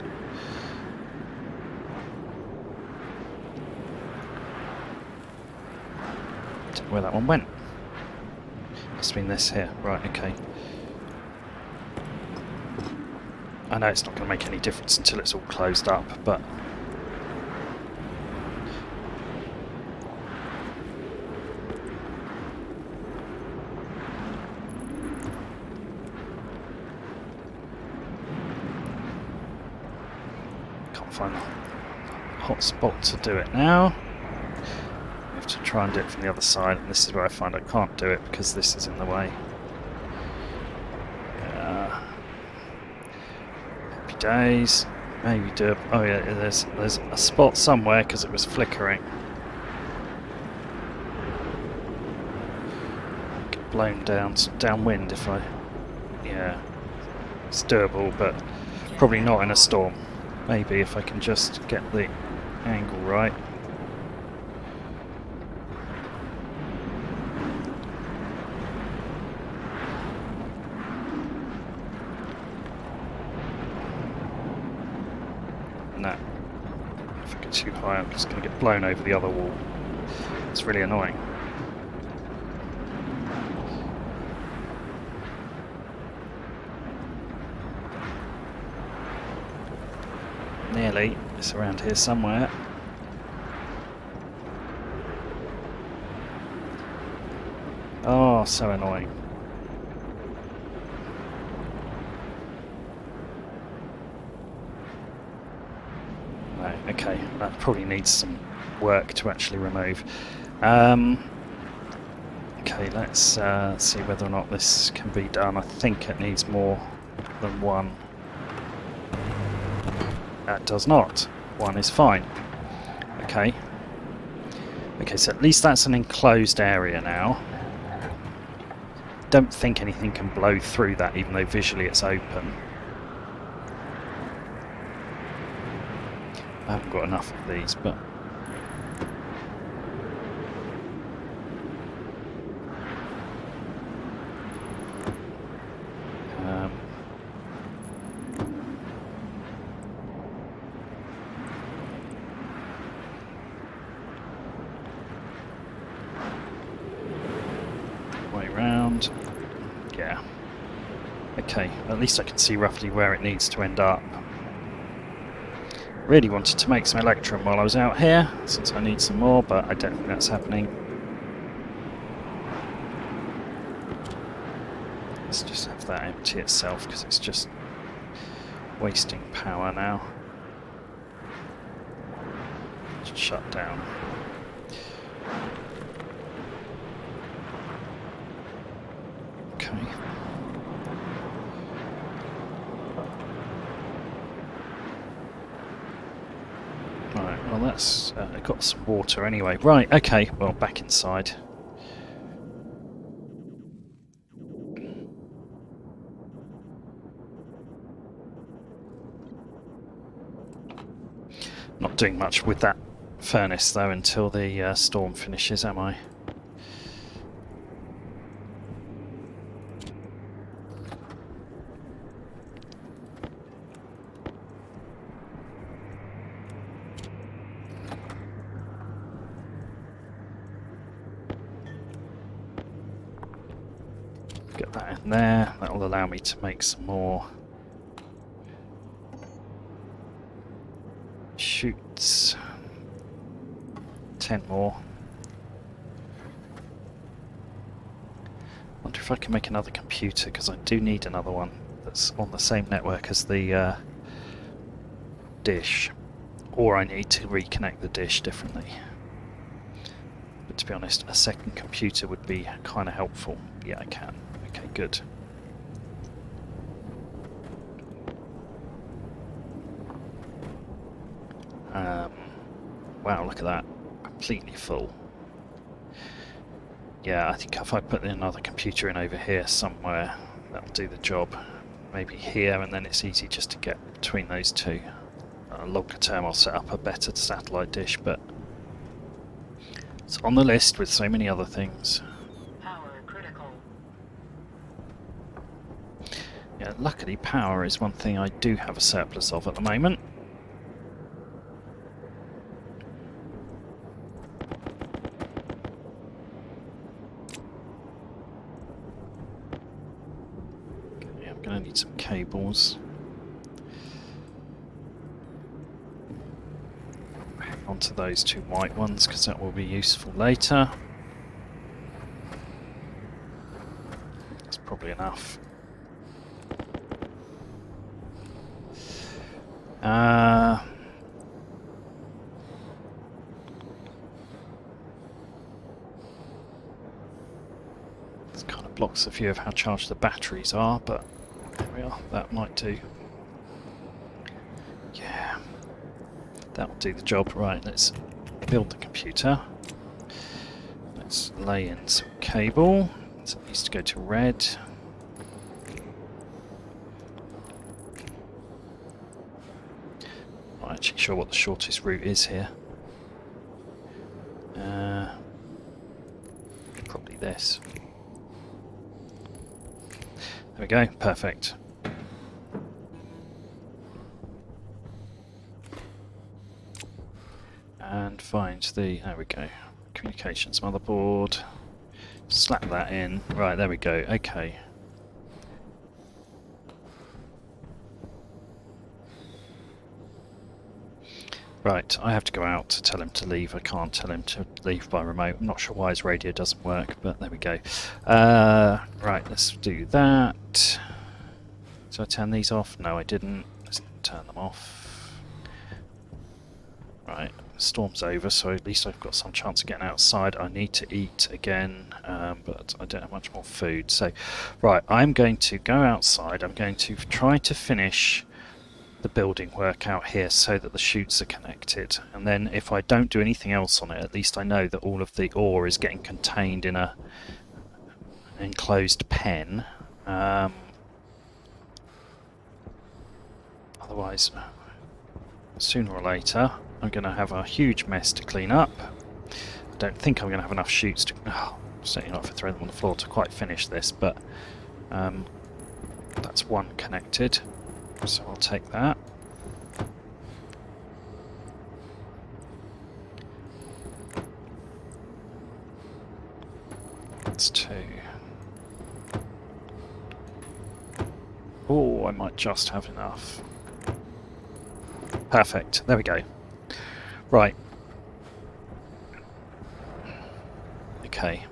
S1: Don't know where that one went. Must have been this here. Right, okay. I know it's not going to make any difference until it's all closed up, but... can't find a hot spot to do it now. I have to try and do it from the other side, and this is where I find I can't do it because this is in the way. Happy days. Maybe do it. Oh yeah, there's a spot somewhere because it was flickering. Get blown downwind if I... yeah, it's doable, but probably not in a storm. Maybe if I can just get the angle right. No. If I get too high, I'm just going to get blown over the other wall. It's really annoying. Nearly. It's around here somewhere. Oh, so annoying. No, okay, that probably needs some work to actually remove. Okay, let's see whether or not this can be done. I think it needs more than one. That does not. One is fine. Okay. Okay, so at least that's an enclosed area now. Don't think anything can blow through that, even though visually it's open. I haven't got enough of these, but... way round. Yeah. Okay, at least I can see roughly where it needs to end up. Really wanted to make some electrum while I was out here, since I need some more, but I don't think that's happening. Let's just have that empty itself, because it's just wasting power now. Just shut down. Okay. Right, well that's got some water anyway. Right, okay, well back inside. Not doing much with that furnace though until the storm finishes, am I? Get that in there, that'll allow me to make some more shoots. 10 more. Wonder if I can make another computer, because I do need another one that's on the same network as the dish. Or I need to reconnect the dish differently. But to be honest, a second computer would be kind of helpful. Yeah, I can. Okay, good. Wow, look at that. Completely full. Yeah, I think if I put another computer in over here somewhere, that'll do the job. Maybe here, and then it's easy just to get between those two. Longer term I'll set up a better satellite dish, but it's on the list with so many other things.
S2: Power critical.
S1: Yeah, luckily power is one thing I do have a surplus of at the moment. Okay, I'm going to need some cables. Onto those two white ones, because that will be useful later. That's probably enough. This kind of blocks the view of how charged the batteries are, but there we are, that might do. Yeah, that'll do the job. Right, let's build the computer. Let's lay in some cable. So it needs to go to red. Not actually sure what the shortest route is here. Probably this. There we go, perfect. And find the, there we go, communications motherboard. Slap that in. Right, there we go, okay. Right, I have to go out to tell him to leave. I can't tell him to leave by remote. I'm not sure why his radio doesn't work, but there we go. Right, let's do that. Did I turn these off? No, I didn't. Let's turn them off. Right, storm's over, so at least I've got some chance of getting outside. I need to eat again, but I don't have much more food. So, right, I'm going to go outside. I'm going to try to finish the building work out here so that the chutes are connected, and then if I don't do anything else on it, at least I know that all of the ore is getting contained in an enclosed pen. Otherwise, sooner or later I'm going to have a huge mess to clean up. I don't think I'm going to have enough chutes to, certainly not if I throw them on the floor, to quite finish this, but that's one connected. So I'll take that. That's two. Oh, I might just have enough. Perfect. There we go. Right. Okay.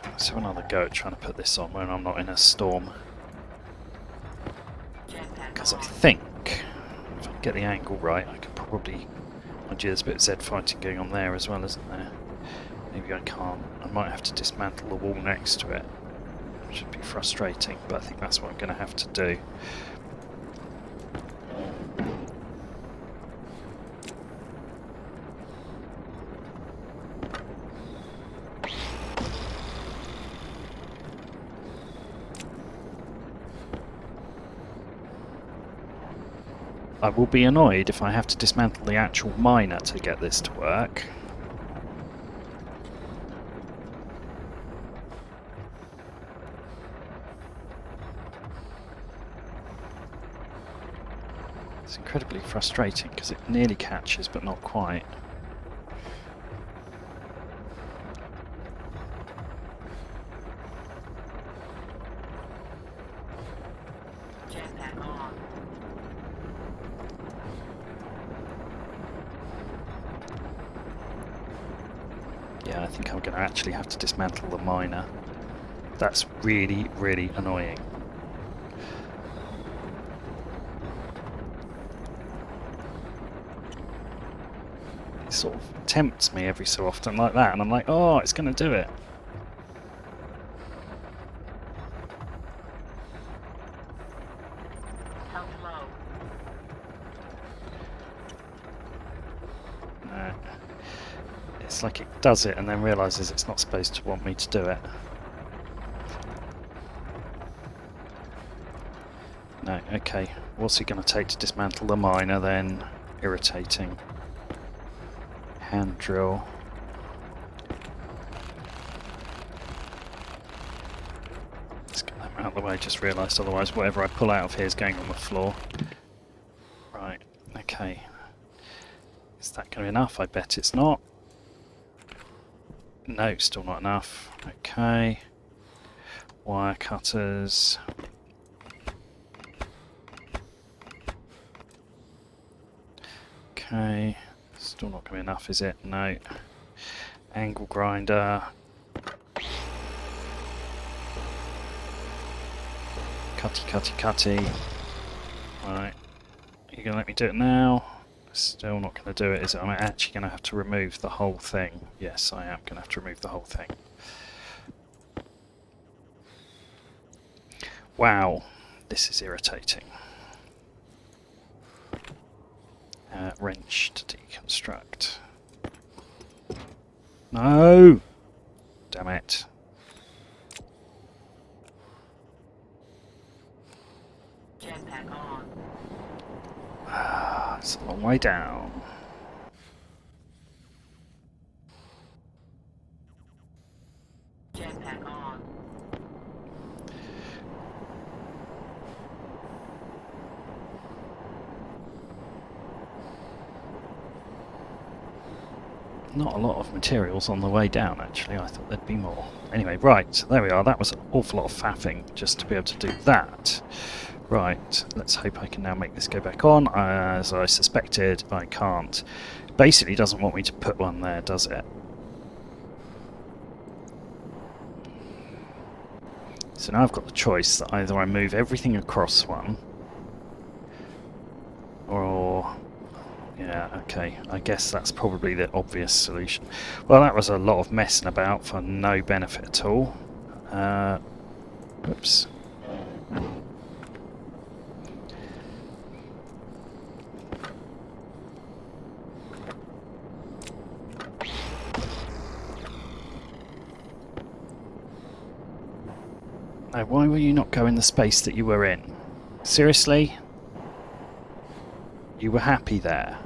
S1: Let's have another go at trying to put this on when I'm not in a storm. Because I think, if I can get the angle right, I can probably... Mind you, there's a bit of Z fighting going on there as well, isn't there? Maybe I can't. I might have to dismantle the wall next to it. Which would be frustrating, but I think that's what I'm going to have to do. I will be annoyed if I have to dismantle the actual miner to get this to work. It's incredibly frustrating because it nearly catches but not quite. Yeah, I think I'm going to actually have to dismantle the miner. That's really, really annoying. It sort of tempts me every so often like that, and I'm like, oh, it's going to do it.
S2: Health low.
S1: No. It's like it does it and then realises it's not supposed to want me to do it. No, okay. What's it going to take to dismantle the miner then? Irritating. Hand drill. Let's get them out of the way, just realised otherwise whatever I pull out of here is going on the floor. Right, okay. Is that going to be enough? I bet it's not. No, still not enough. Okay. Wire cutters. Okay. Still not going to be enough, is it? No. Angle grinder. Cutty, cutty, cutty. Right. Are you going to let me do it now? Still not going to do it, is it? I'm actually going to have to remove the whole thing. Yes, I am going to have to remove the whole thing. Wow, this is irritating. Wrench to deconstruct. No! Damn it.
S2: Jetpack on.
S1: It's a long way down.
S2: Jetpack on.
S1: Not a lot of materials on the way down, actually. I thought there'd be more. Anyway, right, so there we are. That was an awful lot of faffing just to be able to do that. Right, let's hope I can now make this go back on. As I suspected, I can't. Basically doesn't want me to put one there, does it? So now I've got the choice that either I move everything across one, or... yeah, okay, I guess that's probably the obvious solution. Well, that was a lot of messing about for no benefit at all. Oops. Now, why will you not go in the space that you were in? Seriously? You were happy there.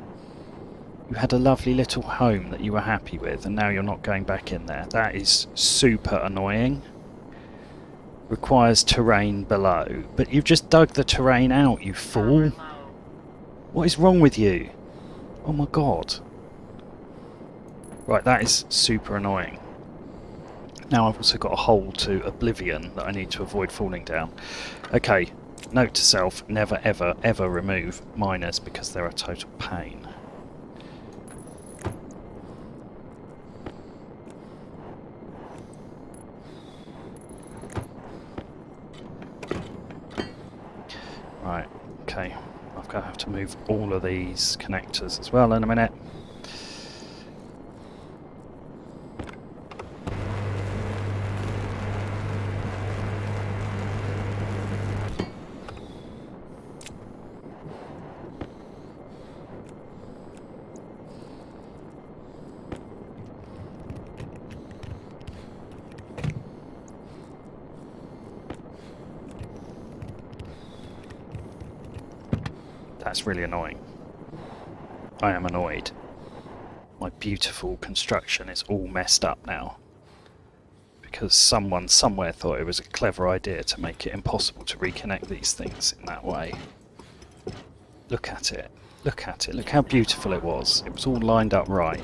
S1: You had a lovely little home that you were happy with, and now you're not going back in there. That is super annoying. Requires terrain below. But you've just dug the terrain out, you fool. What is wrong with you? Oh my god. Right, that is super annoying. Now I've also got a hole to oblivion that I need to avoid falling down. Okay, note to self, never ever ever remove miners because they're a total pain. Right, okay, I'm going to have to move all of these connectors as well in a minute. That's really annoying. I am annoyed. My beautiful construction is all messed up now. Because someone somewhere thought it was a clever idea to make it impossible to reconnect these things in that way. Look at it. Look at it. Look how beautiful it was. It was all lined up right.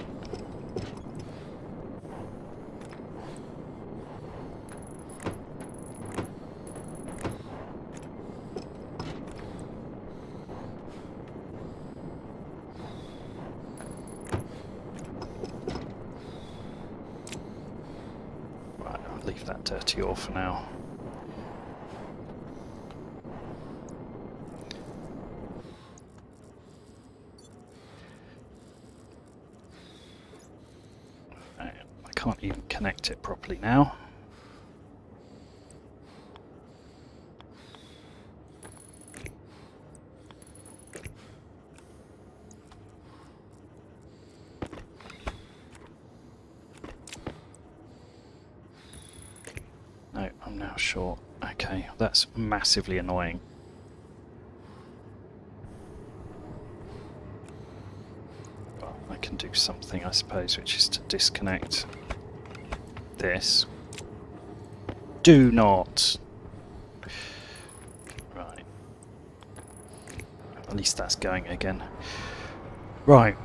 S1: leave that dirty ore for now. I can't even connect it properly now. No, I'm now short. Okay, that's massively annoying. Well, I can do something, I suppose, which is to disconnect this. Do not! Right. At least that's going again. Right.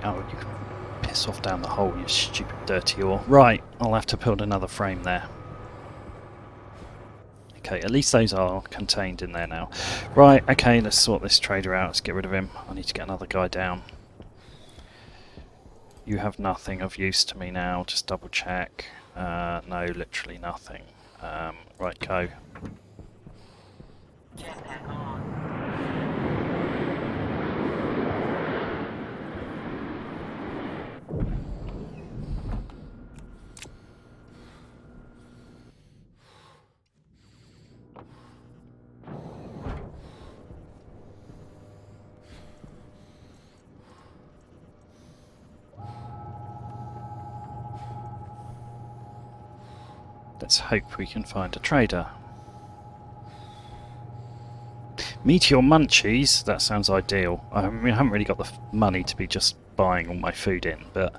S1: Oh, you can piss off down the hole, you stupid dirty ore. Right, I'll have to build another frame there. Okay, at least those are contained in there now. Right, okay, let's sort this trader out. Let's get rid of him. I need to get another guy down. You have nothing of use to me now. Just double check. No, literally nothing. Right, go.
S2: Jetpack on.
S1: Let's hope we can find a trader. Meteor munchies, that sounds ideal. I mean, I haven't really got the money to be just buying all my food in, but...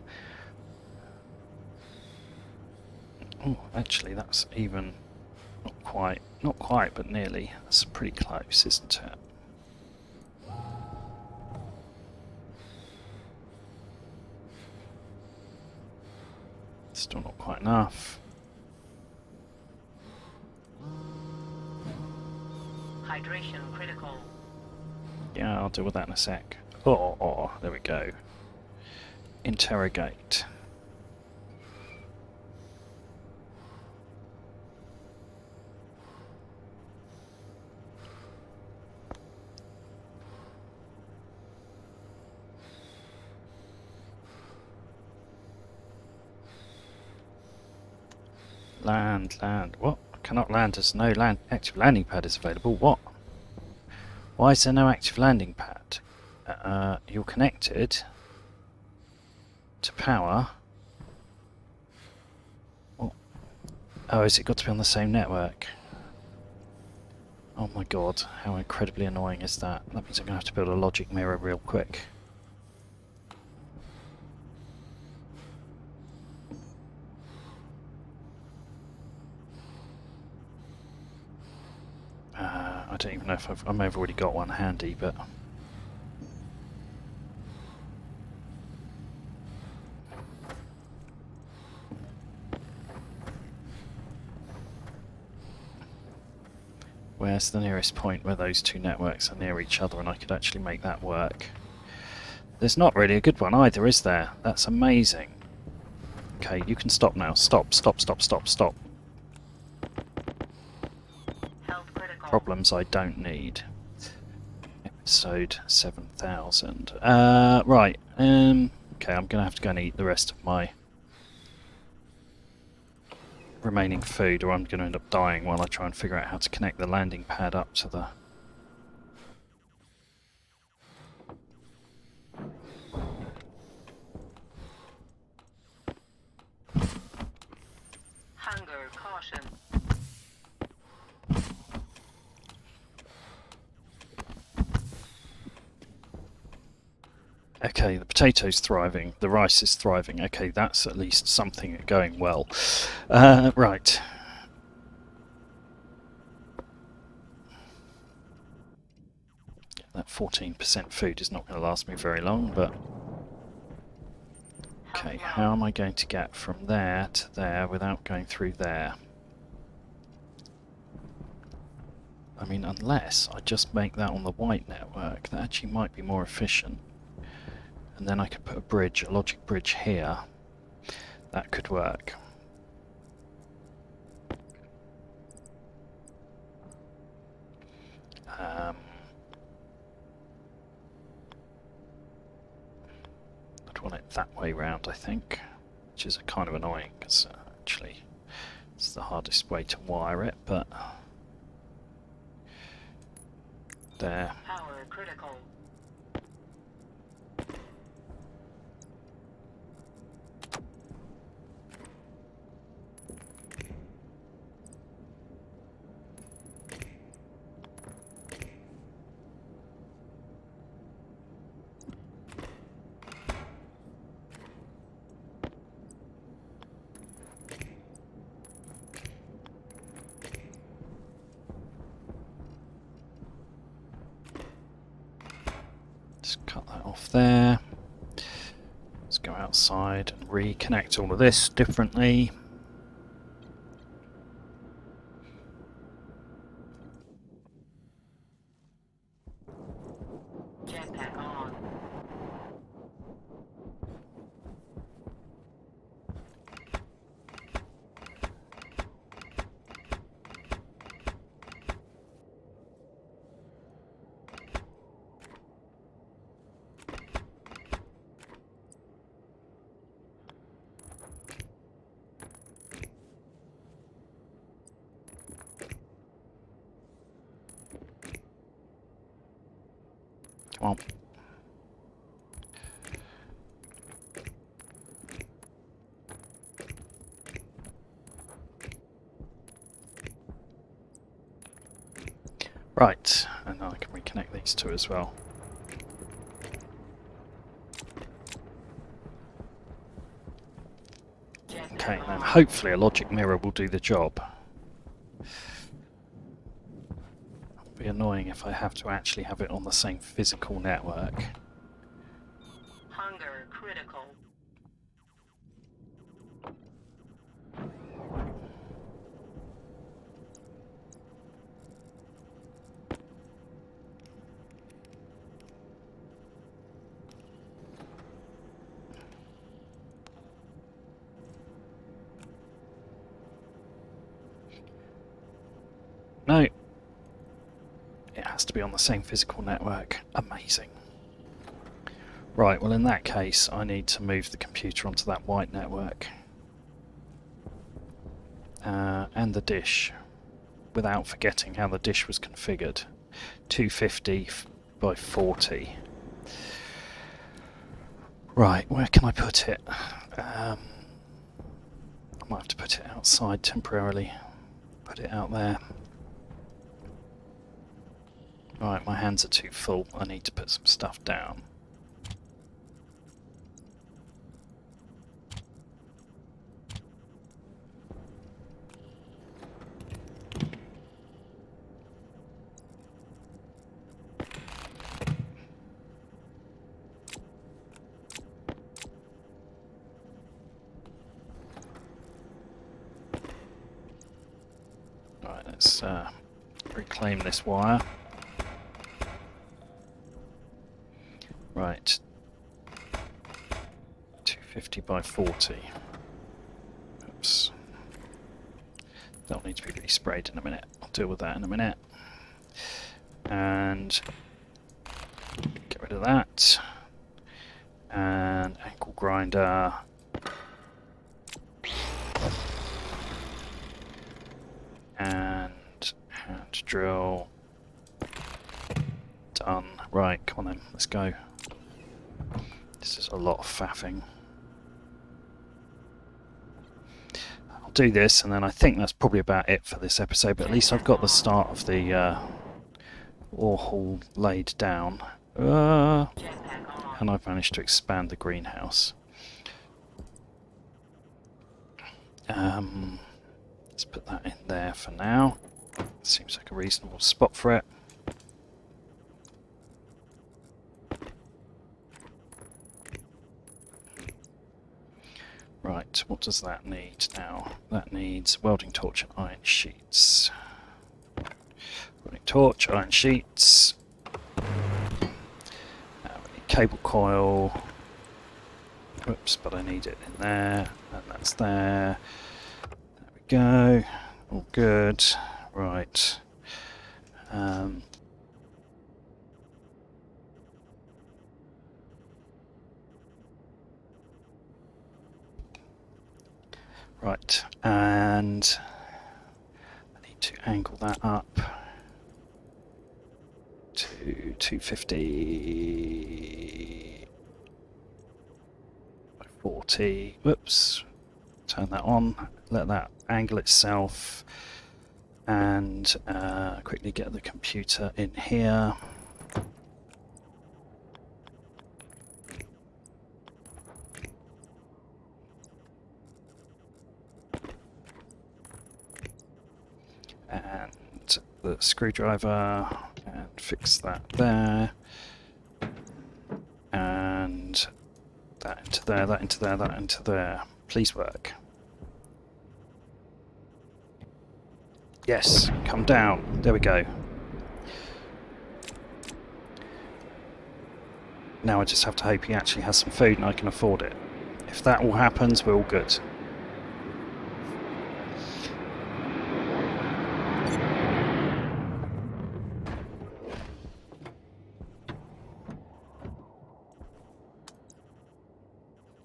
S1: Oh, actually, that's even... Not quite, but nearly. That's pretty close, isn't it? Still not quite enough.
S2: Hydration critical.
S1: Yeah, I'll deal with that in a sec. Oh, there we go. Interrogate. Land. What? Cannot land as no active landing pad is available. What? Why is there no active landing pad? You're connected to power. Oh, has it got to be on the same network? Oh my god, how incredibly annoying is that? That means I'm going to have to build a logic mirror real quick. I don't even know if I may have already got one handy, but... Where's the nearest point where those two networks are near each other and I could actually make that work? There's not really a good one either, is there? That's amazing. Okay, you can stop now. Stop. Problems I don't need. Episode 7000. Right. Okay, I'm gonna have to go and eat the rest of my remaining food, or I'm gonna end up dying while I try and figure out how to connect the landing pad up to the...
S2: Hunger caution.
S1: Okay, the potato's thriving, the rice is thriving. Okay, that's at least something going well. Right. That 14% food is not going to last me very long, but... Okay, how am I going to get from there to there without going through there? I mean, unless I just make that on the white network, that actually might be more efficient. And then I could put a bridge, a logic bridge here. That could work. I'd want it that way round, I think, which is kind of annoying because actually it's the hardest way to wire it, but there.
S2: Power critical.
S1: Just cut that off there. Let's go outside and reconnect all of this differently.
S2: Jetpack on.
S1: Come on. Right, and now I can reconnect these two as well. Okay, then hopefully a logic mirror will do the job. It'll be annoying if I have to actually have it on the same physical network.
S2: Hunger critical.
S1: No. It has to be on the same physical network. Amazing. Right, well in that case I need to move the computer onto that white network. And the dish, without forgetting how the dish was configured. 250 by 40. Right, where can I put it? I might have to put it outside temporarily. Put it out there. Right, my hands are too full. I need to put some stuff down. Right, let's reclaim this wire. Right, 250 by 40. Oops. That'll need to be resprayed in a minute. I'll deal with that in a minute. And get rid of that. And ankle grinder. And hand drill. Done. Right, come on then, let's go. This is a lot of faffing. I'll do this and then I think that's probably about it for this episode, but at least I've got the start of the ore hall laid down. And I've managed to expand the greenhouse. Let's put that in there for now. Seems like a reasonable spot for it. Right, what does that need now? That needs welding torch and iron sheets. Welding torch, iron sheets. Now we need cable coil. Whoops, but I need it in there, and that's there. There we go. All good. Right. Right, and I need to angle that up to 250 by 40. Whoops. Turn that on, let that angle itself, and quickly get the computer in here. And the screwdriver, and fix that there, and that into there, that into there, that into there. Please work. Yes, come down. There we go. Now I just have to hope he actually has some food and I can afford it. If that all happens, we're all good.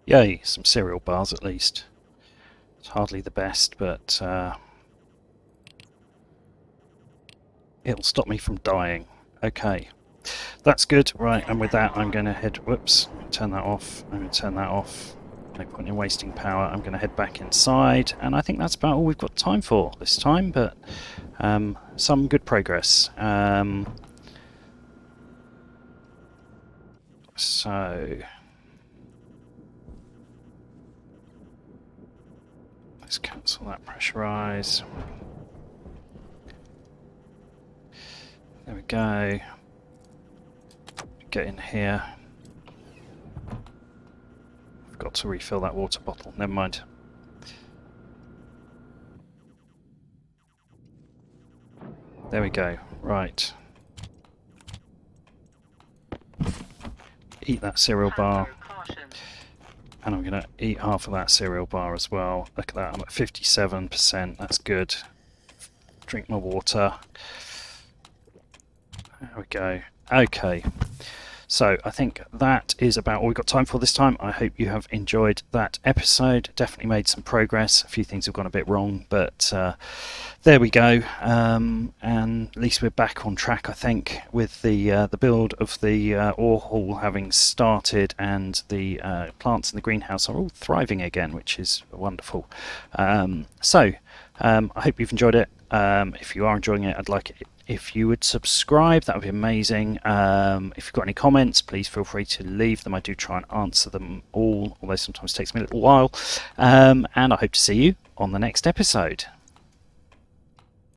S1: Yay, some cereal bars at least. It's hardly the best, but it'll stop me from dying. Okay, that's good. Right, and with that I'm going to head... Whoops, turn that off. I'm going to turn that off. No point in wasting power. I'm going to head back inside, and I think that's about all we've got time for this time, but some good progress. So... let's cancel that pressurize. There we go. Get in here. I've got to refill that water bottle. Never mind. There we go. Right. Eat that cereal bar. And I'm going to eat half of that cereal bar as well. Look at that, I'm at 57%, that's good. Drink my water. There we go. Okay, so I think that is about all we've got time for this time. I hope you have enjoyed that episode. Definitely made some progress. A few things have gone a bit wrong, but there we go. And at least we're back on track, I think, with the build of the ore hall having started, and the plants in the greenhouse are all thriving again, which is wonderful. So I hope you've enjoyed it. If you are enjoying it, I'd like it if you would subscribe. That would be amazing. If you've got any comments, please feel free to leave them. I do try and answer them all, although sometimes it takes me a little while. And I hope to see you on the next episode.